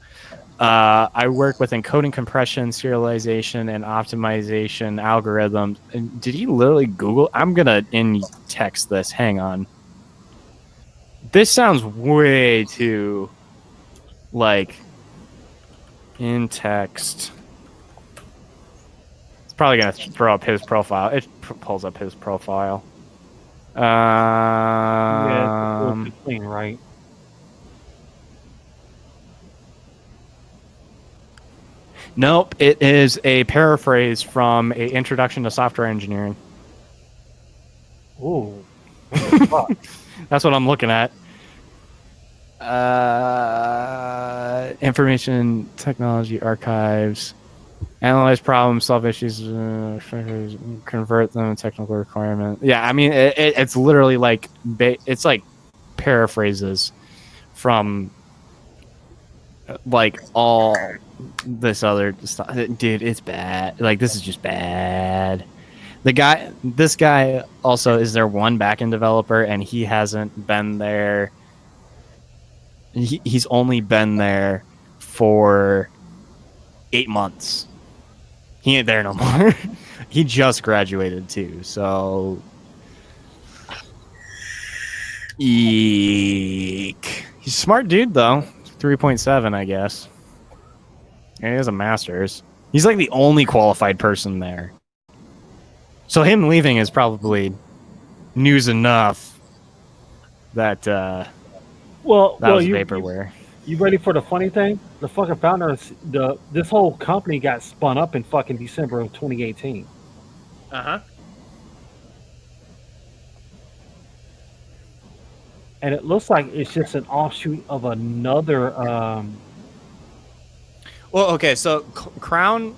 I work with encoding, compression, serialization, and optimization algorithms. And did he literally Google? I'm going to in-text this. Hang on. This sounds way too, like, in-text. It's probably going to throw up his profile. It pulls up his profile.
Yeah, it's clean, right?
Nope, it is a paraphrase from a Introduction to Software Engineering.
Ooh.
That's what I'm looking at. Information technology archives. Analyze problems, solve issues, convert them to technical requirements. Yeah, I mean, it's literally like, it's like paraphrases from like all this other stuff. Dude, it's bad. Like, this is just bad. This guy also is their one backend developer, and he hasn't been there. He's only been there for 8 months. He ain't there no more. He just graduated too, so eek. He's a smart dude though. 3.7, I guess. And he has a master's. He's like the only qualified person there. So him leaving is probably news enough that that was vaporware.
You ready for the funny thing? The fucking founder, this whole company got spun up in fucking December of 2018.
Uh-huh.
And it looks like it's just an offshoot of another.
Well, okay, so Crown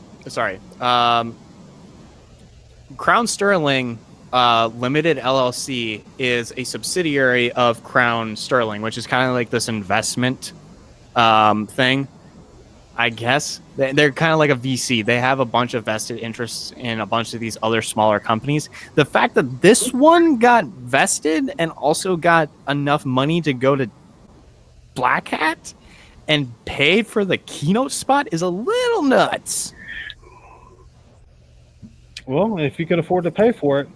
Sterling Limited LLC is a subsidiary of Crown Sterling, which is kind of like this investment thing, I guess. They're kind of like a VC. They have a bunch of vested interests in a bunch of these other smaller companies. The fact that this one got vested and also got enough money to go to Black Hat and pay for the keynote spot is a little nuts.
Well, if you could afford to pay for it.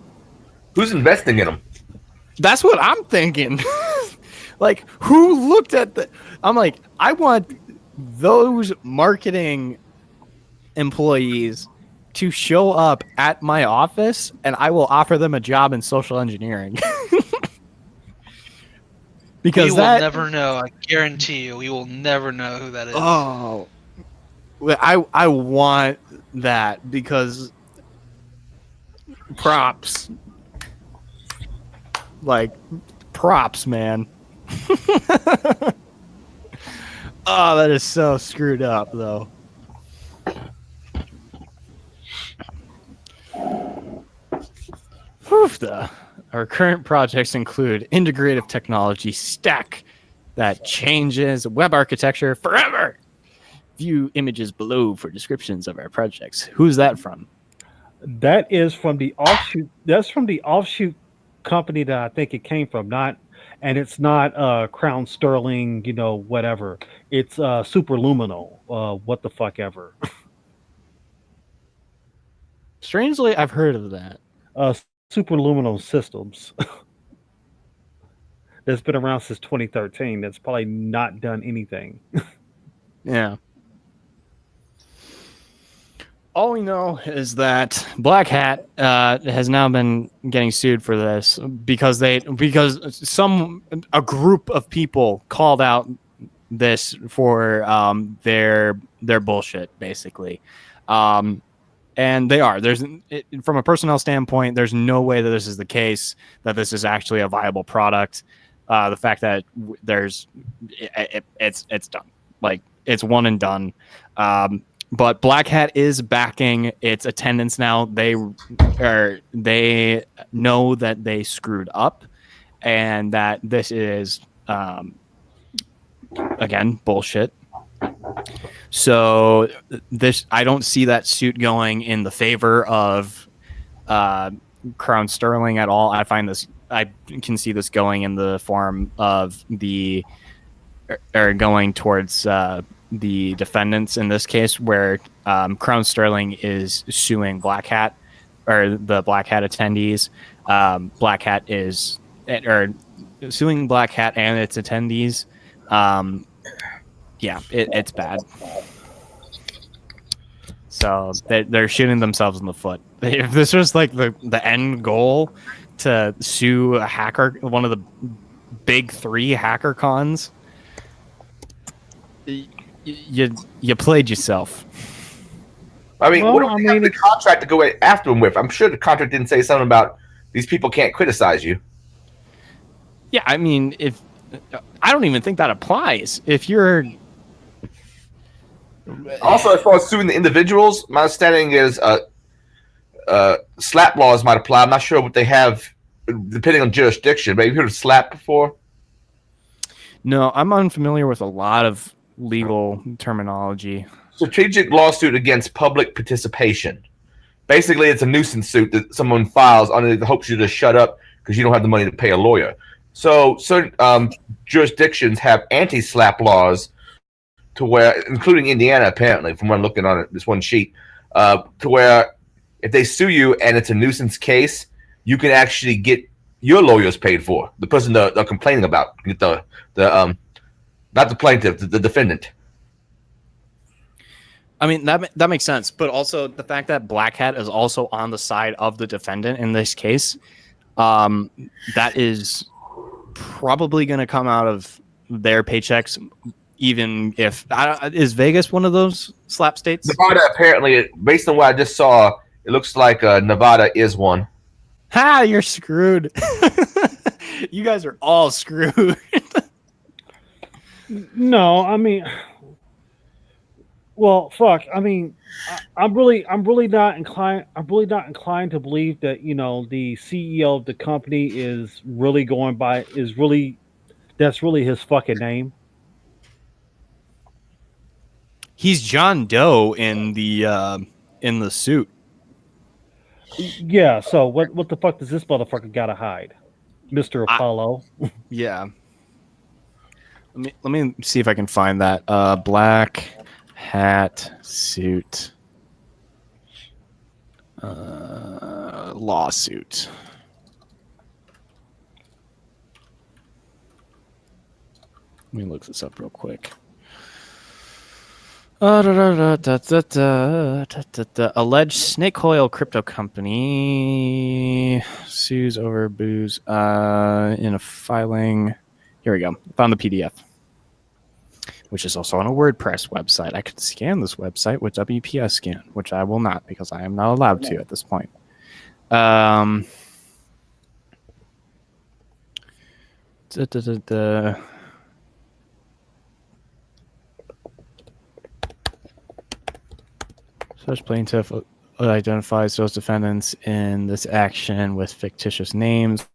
Who's investing in them?
That's what I'm thinking. Like, who looked at the... I'm like, I want those marketing employees to show up at my office, and I will offer them a job in social engineering. Because
we will never know. I guarantee you, we will never know who that is.
Oh, I want that because props, like props, man. Oh, that is so screwed up, though. Our current projects include integrative technology stack that changes web architecture forever. View images below for descriptions of our projects. Who's that from?
That is from the offshoot. That's from the offshoot company that I think it came from. And it's not Crown Sterling, whatever. It's Superluminal, what the fuck ever.
Strangely, I've heard of that.
Superluminal Systems. That's been around since 2013. That's probably not done anything.
Yeah. All we know is that Black Hat has now been getting sued for this because a group of people called out this for their bullshit, basically. And they are. From a personnel standpoint, there's no way that this is the case, that this is actually a viable product. The fact that it's done, like it's one and done. But Black Hat is backing its attendance now. They know that they screwed up, and that this is again bullshit. So I don't see that suit going in the favor of Crown Sterling at all. I can see this going in the form of going towards the defendants in this case, where Crown Sterling is suing Black Hat, or the Black Hat attendees. Black Hat is suing Black Hat and its attendees. Yeah, it's bad. So they're shooting themselves in the foot. If this was like the end goal, to sue a hacker, one of the big 3 hacker cons, you played yourself.
I mean, what do we have the contract to go after them with? I'm sure the contract didn't say something about these people can't criticize you.
Yeah, I mean, I don't even think that applies. If you're
also, as far as suing the individuals, my understanding is slap laws might apply. I'm not sure what they have, depending on jurisdiction. But have you heard of slap before?
No, I'm unfamiliar with a lot of legal terminology.
Strategic lawsuit against public participation. Basically, it's a nuisance suit that someone files under the hopes you to shut up because you don't have the money to pay a lawyer. So certain jurisdictions have anti-slap laws, to where, including Indiana, apparently, from what I'm looking on this one sheet, to where if they sue you and it's a nuisance case, you can actually get your lawyers paid for. The person they're complaining about, the not the plaintiff, the defendant.
I mean, that makes sense, but also the fact that Black Hat is also on the side of the defendant in this case, that is probably going to come out of their paychecks. Even if is Vegas one of those slap states?
Nevada, apparently, based on what I just saw, it looks like Nevada is one.
Ha! You're screwed. You guys are all screwed.
No, I mean, well, fuck. I mean, I'm really not inclined. I'm really not inclined to believe that the CEO of the company is really going by that's really his fucking name.
He's John Doe in the suit.
Yeah. So what the fuck does this motherfucker gotta hide, Mr. Apollo?
Yeah. Let me see if I can find that Black Hat suit lawsuit. Let me look this up real quick. Alleged snake oil crypto company sues over booze in a filing. Here we go. Found the PDF, which is also on a WordPress website. I could scan this website with WPS scan, which I will not because I am not allowed to at this point. Such plaintiff identifies those defendants in this action with fictitious names.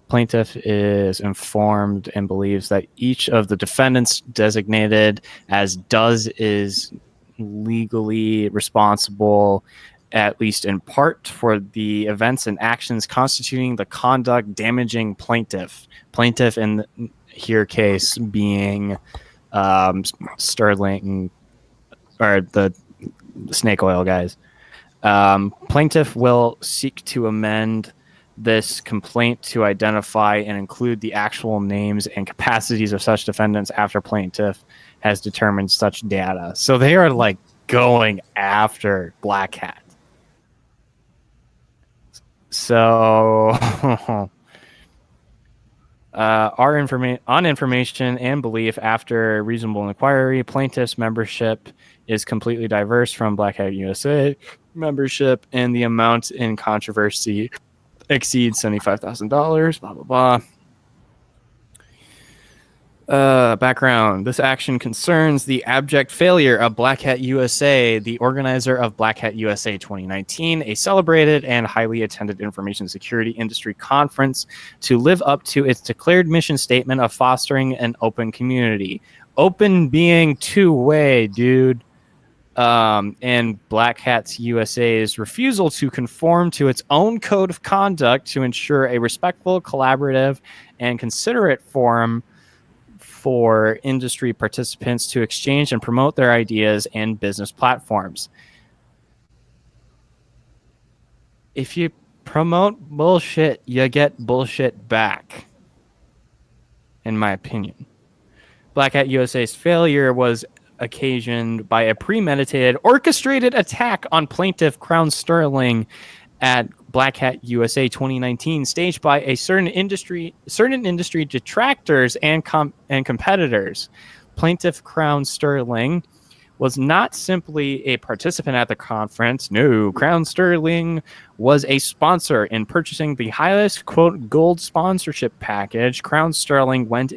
Plaintiff is informed and believes that each of the defendants designated as does is legally responsible, at least in part, for the events and actions constituting the conduct damaging plaintiff. Plaintiff in here case being Sterling or the snake oil guys. Plaintiff will seek to amend this complaint to identify and include the actual names and capacities of such defendants after plaintiff has determined such data. So they are like going after Black Hat. So on information and belief after reasonable inquiry, plaintiff's membership is completely diverse from Black Hat USA membership, and the amount in controversy exceeds $75,000. Blah blah blah. Background. This action concerns the abject failure of Black Hat USA, the organizer of Black Hat USA 2019, a celebrated and highly attended information security industry conference, to live up to its declared mission statement of fostering an open community. Open being two-way, dude. And Black Hat USA's refusal to conform to its own code of conduct to ensure a respectful, collaborative, and considerate forum for industry participants to exchange and promote their ideas and business platforms. If you promote bullshit, you get bullshit back, in my opinion. Black Hat USA's failure was occasioned by a premeditated, orchestrated attack on plaintiff Crown Sterling at Black Hat USA 2019, staged by a certain industry detractors and competitors. Plaintiff Crown Sterling was not simply a participant at the conference. No, Crown Sterling was a sponsor in purchasing the highest, quote, gold sponsorship package. Crown Sterling went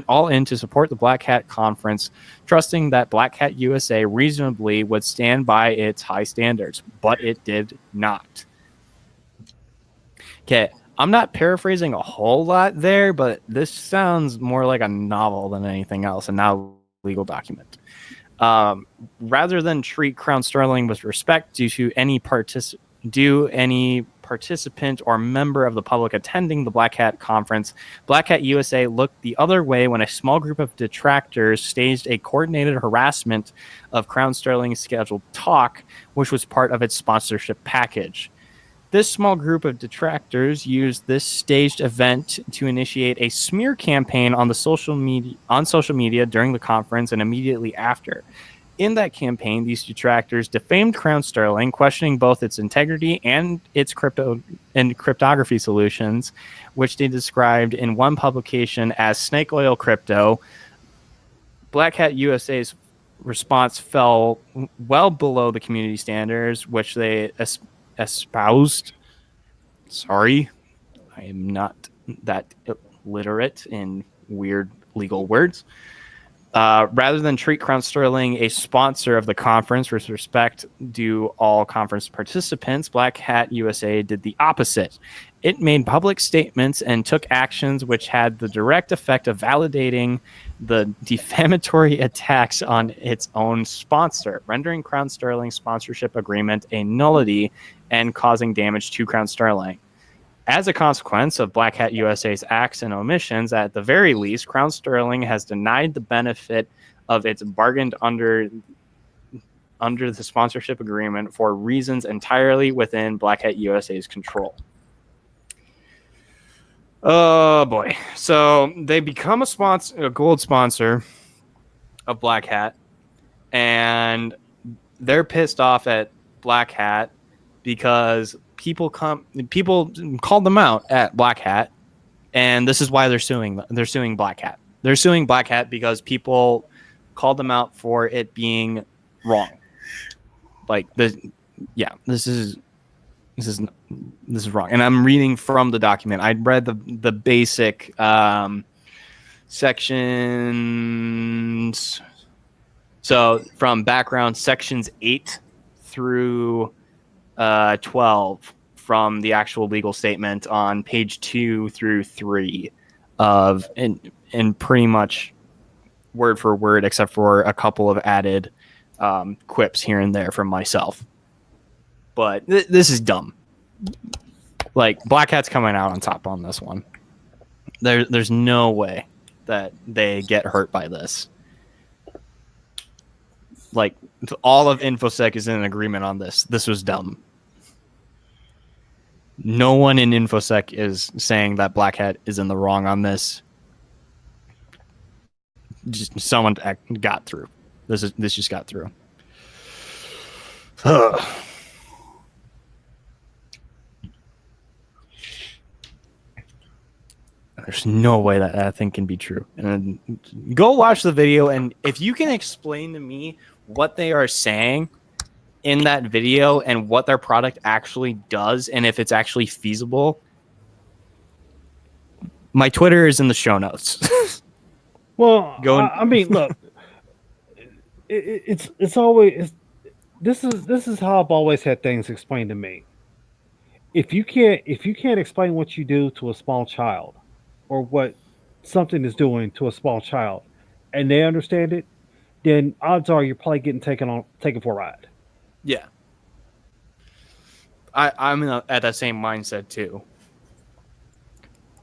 all in to support the Black Hat conference, trusting that Black Hat USA reasonably would stand by its high standards, but it did not. Okay, I'm not paraphrasing a whole lot there, but this sounds more like a novel than anything else, and not a legal document. Rather than treat Crown Sterling with respect due any participant or member of the public attending the Black Hat conference, Black Hat USA looked the other way when a small group of detractors staged a coordinated harassment of Crown Sterling's scheduled talk, which was part of its sponsorship package. This small group of detractors used this staged event to initiate a smear campaign on social media during the conference and immediately after. In that campaign, these detractors defamed Crown Sterling, questioning both its integrity and its cryptography solutions, which they described in one publication as snake oil crypto. Black Hat USA's response fell well below the community standards, which they espoused. Sorry, I am not that literate in weird legal words. Rather than treat Crown Sterling a sponsor of the conference with respect due all conference participants, Black Hat USA did the opposite. It made public statements and took actions which had the direct effect of validating the defamatory attacks on its own sponsor, rendering Crown Sterling's sponsorship agreement a nullity and causing damage to Crown Sterling. As a consequence of Black Hat USA's acts and omissions, at the very least, Crown Sterling has denied the benefit of its bargained under the sponsorship agreement for reasons entirely within Black Hat USA's control. Oh boy. So they become a gold sponsor of Black Hat, and they're pissed off at Black Hat because people called them out at Black Hat, and this is why they're suing. They're suing Black Hat. They're suing Black Hat because people called them out for it being wrong. Like this, yeah, this is wrong. And I'm reading from the document. I read the basic sections. So from background, sections 8 through 12 from the actual legal statement on page 2 through 3 of and pretty much word for word, except for a couple of added quips here and there from myself. But this is dumb. Like, Black Hat's coming out on top on this one. There's no way that they get hurt by this. Like, all of InfoSec is in agreement on this. This was dumb. No one in InfoSec is saying that Black Hat is in the wrong on this. Just someone got through. This just got through. There's no way that thing can be true. And go watch the video, and if you can explain to me what they are saying in that video and what their product actually does and if it's actually feasible, my Twitter is in the show notes.
Well, I mean, look, it's always this is how I've always had things explained to me. If you can't explain what you do to a small child, or what something is doing to a small child, and they understand it, then odds are you're probably getting taken for a ride.
Yeah, I'm at that same mindset too.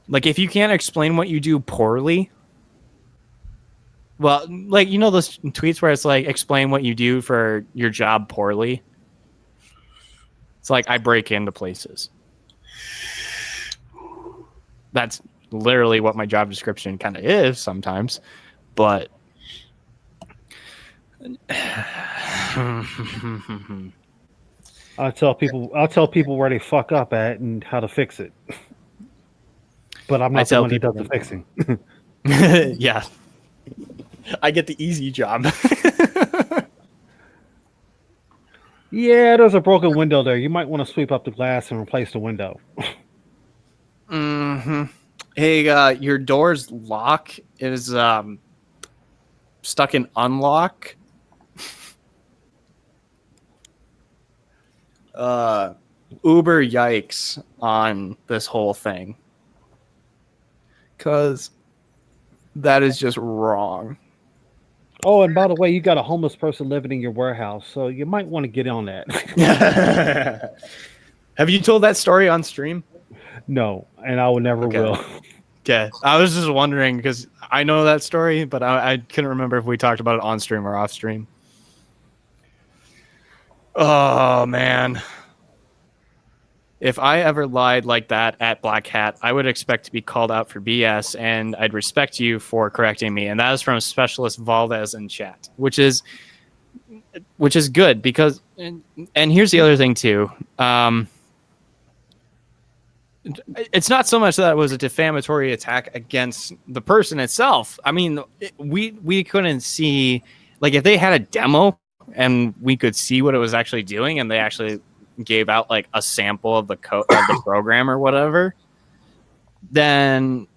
Like, if you can't explain what you do poorly. Well, like, you know those tweets where it's like, explain what you do for your job poorly? It's like, I break into places. That's literally what my job description kind of is sometimes. But
I'll tell people where they fuck up at and how to fix it. But I'm not the one that does the fixing.
Yeah. I get the easy job.
Yeah, there's a broken window there. You might want to sweep up the glass and replace the window.
Mm-hmm. Hey, your door's lock is stuck in unlock. Uber yikes on this whole thing. 'Cause that is just wrong.
Oh, and by the way, you got a homeless person living in your warehouse, so you might want to get on that.
Have you told that story on stream?
No, and I would never will.
Okay. I was just wondering because I know that story, but I couldn't remember if we talked about it on stream or off stream. Oh, man. If I ever lied like that at Black Hat, I would expect to be called out for BS, and I'd respect you for correcting me. And that is from Specialist Valdez in chat, which is good because, and here's the other thing too. It's not so much that it was a defamatory attack against the person itself. I mean, we couldn't see, like, if they had a demo and we could see what it was actually doing, and they actually gave out like a sample of the code of the program or whatever, then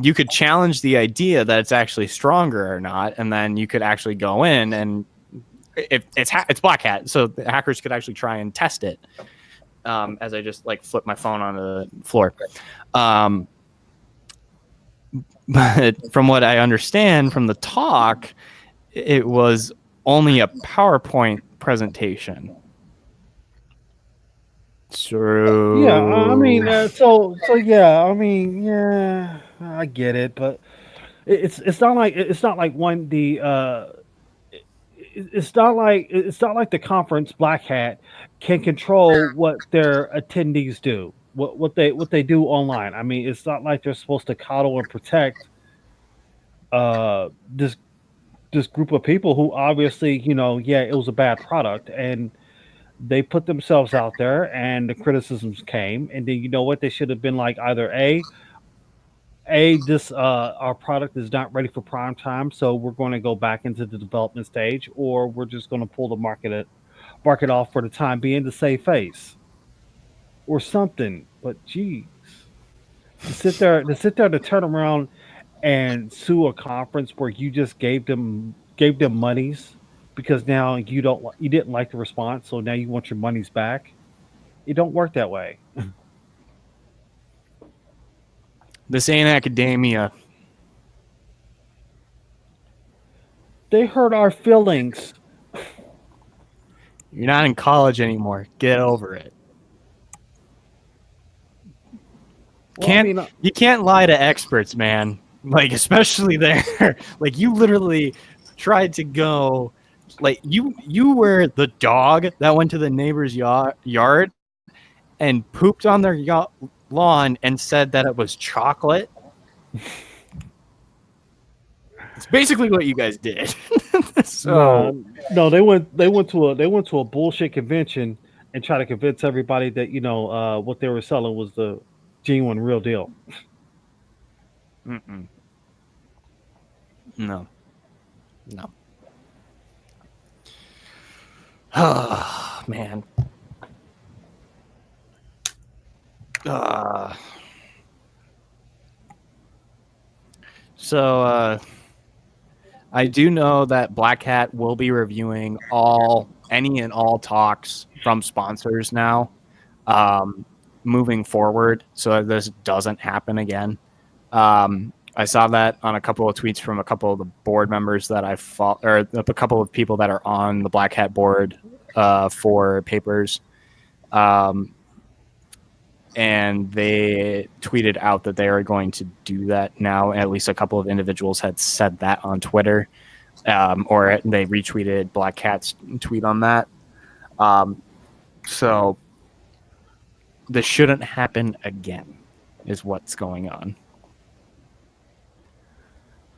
you could challenge the idea that it's actually stronger or not, and then you could actually go in and if it's Black Hat, so the hackers could actually try and test it. As I just like flip my phone onto the floor. But from what I understand from the talk, it was only a PowerPoint presentation. So
yeah, I mean, so yeah, I mean, yeah, I get it, but it's not like it's not like the conference Black Hat can control what their attendees do, what they do online. I mean, it's not like they're supposed to coddle and protect this this group of people who obviously, yeah, it was a bad product, and they put themselves out there, and the criticisms came, and then you know what? They should have been like either this our product is not ready for prime time, so we're going to go back into the development stage, or we're just going to pull the market off for the time being to save face or something. But geez, to turn around and sue a conference where you just gave them monies because now you didn't like the response, so now you want your monies back. It don't work that way.
This ain't academia.
They hurt our feelings.
You're not in college anymore. Get over it.
Well,
You can't lie to experts, man. Like, especially there. Like, you literally tried to go. Like, you were the dog that went to the neighbor's yard and pooped on their lawn and said that it was chocolate. It's basically what you guys did. So
no, they went to a bullshit convention and try to convince everybody that what they were selling was the genuine real deal.
mm-mm. No. Oh, man. So I do know that Black Hat will be reviewing any and all talks from sponsors now, moving forward, so that this doesn't happen again. I saw that on a couple of tweets from a couple of the board members that I follow, or a couple of people that are on the Black Hat board for papers. And they tweeted out that they are going to do that now. At least a couple of individuals had said that on Twitter, or they retweeted Black Cat's tweet on that. So this shouldn't happen again, is what's going on.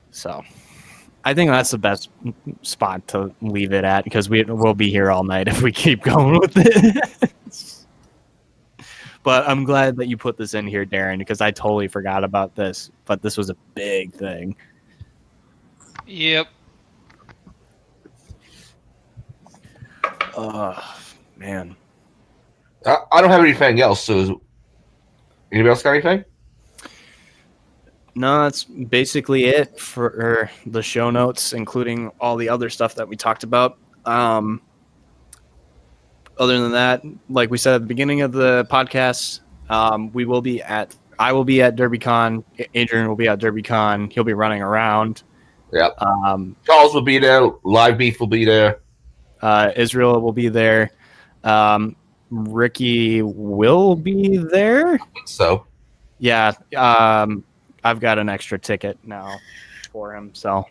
So I think that's the best spot to leave it at, because we'll be here all night if we keep going with it. But I'm glad that you put this in here, Darren, because I totally forgot about this. But this was a big thing.
Yep.
Man.
I don't have anything else. So, anybody else got anything?
No, that's basically it for the show notes, including all the other stuff that we talked about. Other than that, like we said at the beginning of the podcast, I will be at DerbyCon. Adrian will be at DerbyCon. He'll be running around.
Yep. Charles will be there. Live Beef will be there.
Israel will be there. Ricky will be there.
So,
yeah. I've got an extra ticket now for him, so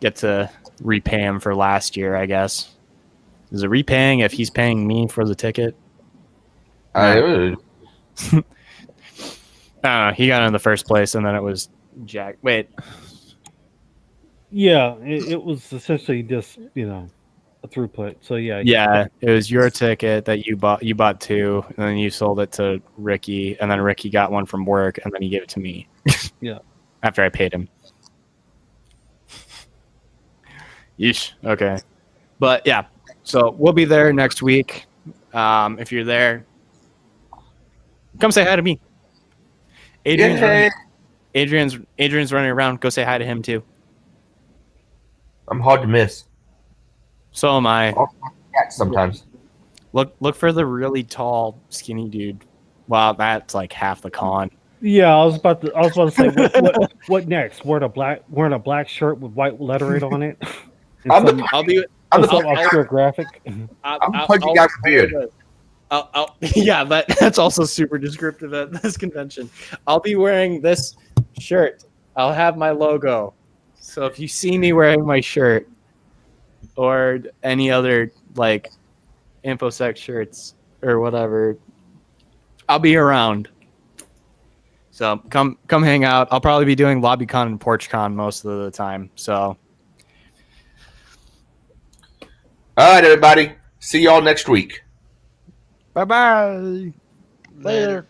get to repay him for last year, I guess. Is it repaying if he's paying me for the ticket?
he
got in the first place, and then it was Jack. Wait.
Yeah, it was essentially just a throughput. So
yeah, it was your ticket that you bought. You bought two, and then you sold it to Ricky, and then Ricky got one from work, and then he gave it to me.
Yeah.
After I paid him. Yeesh. Okay. But yeah, so we'll be there next week. If you're there, come say hi to me. Adrian's running around. Go say hi to him too.
I'm hard to miss.
So am I.
Sometimes.
Look for the really tall, skinny dude. Wow, that's like half the con.
Yeah, I was about to say what next? Wearing a black shirt with white lettering on it.
I'll be
obscure graphic.
I'm a pudgy guy with beard.
Yeah, that's also super descriptive at this convention. I'll be wearing this shirt. I'll have my logo. So if you see me wearing my shirt or any other like InfoSec shirts or whatever, I'll be around. So come hang out. I'll probably be doing LobbyCon and PorchCon most of the time. So
All right, everybody. See y'all next week.
bye-bye.
Later.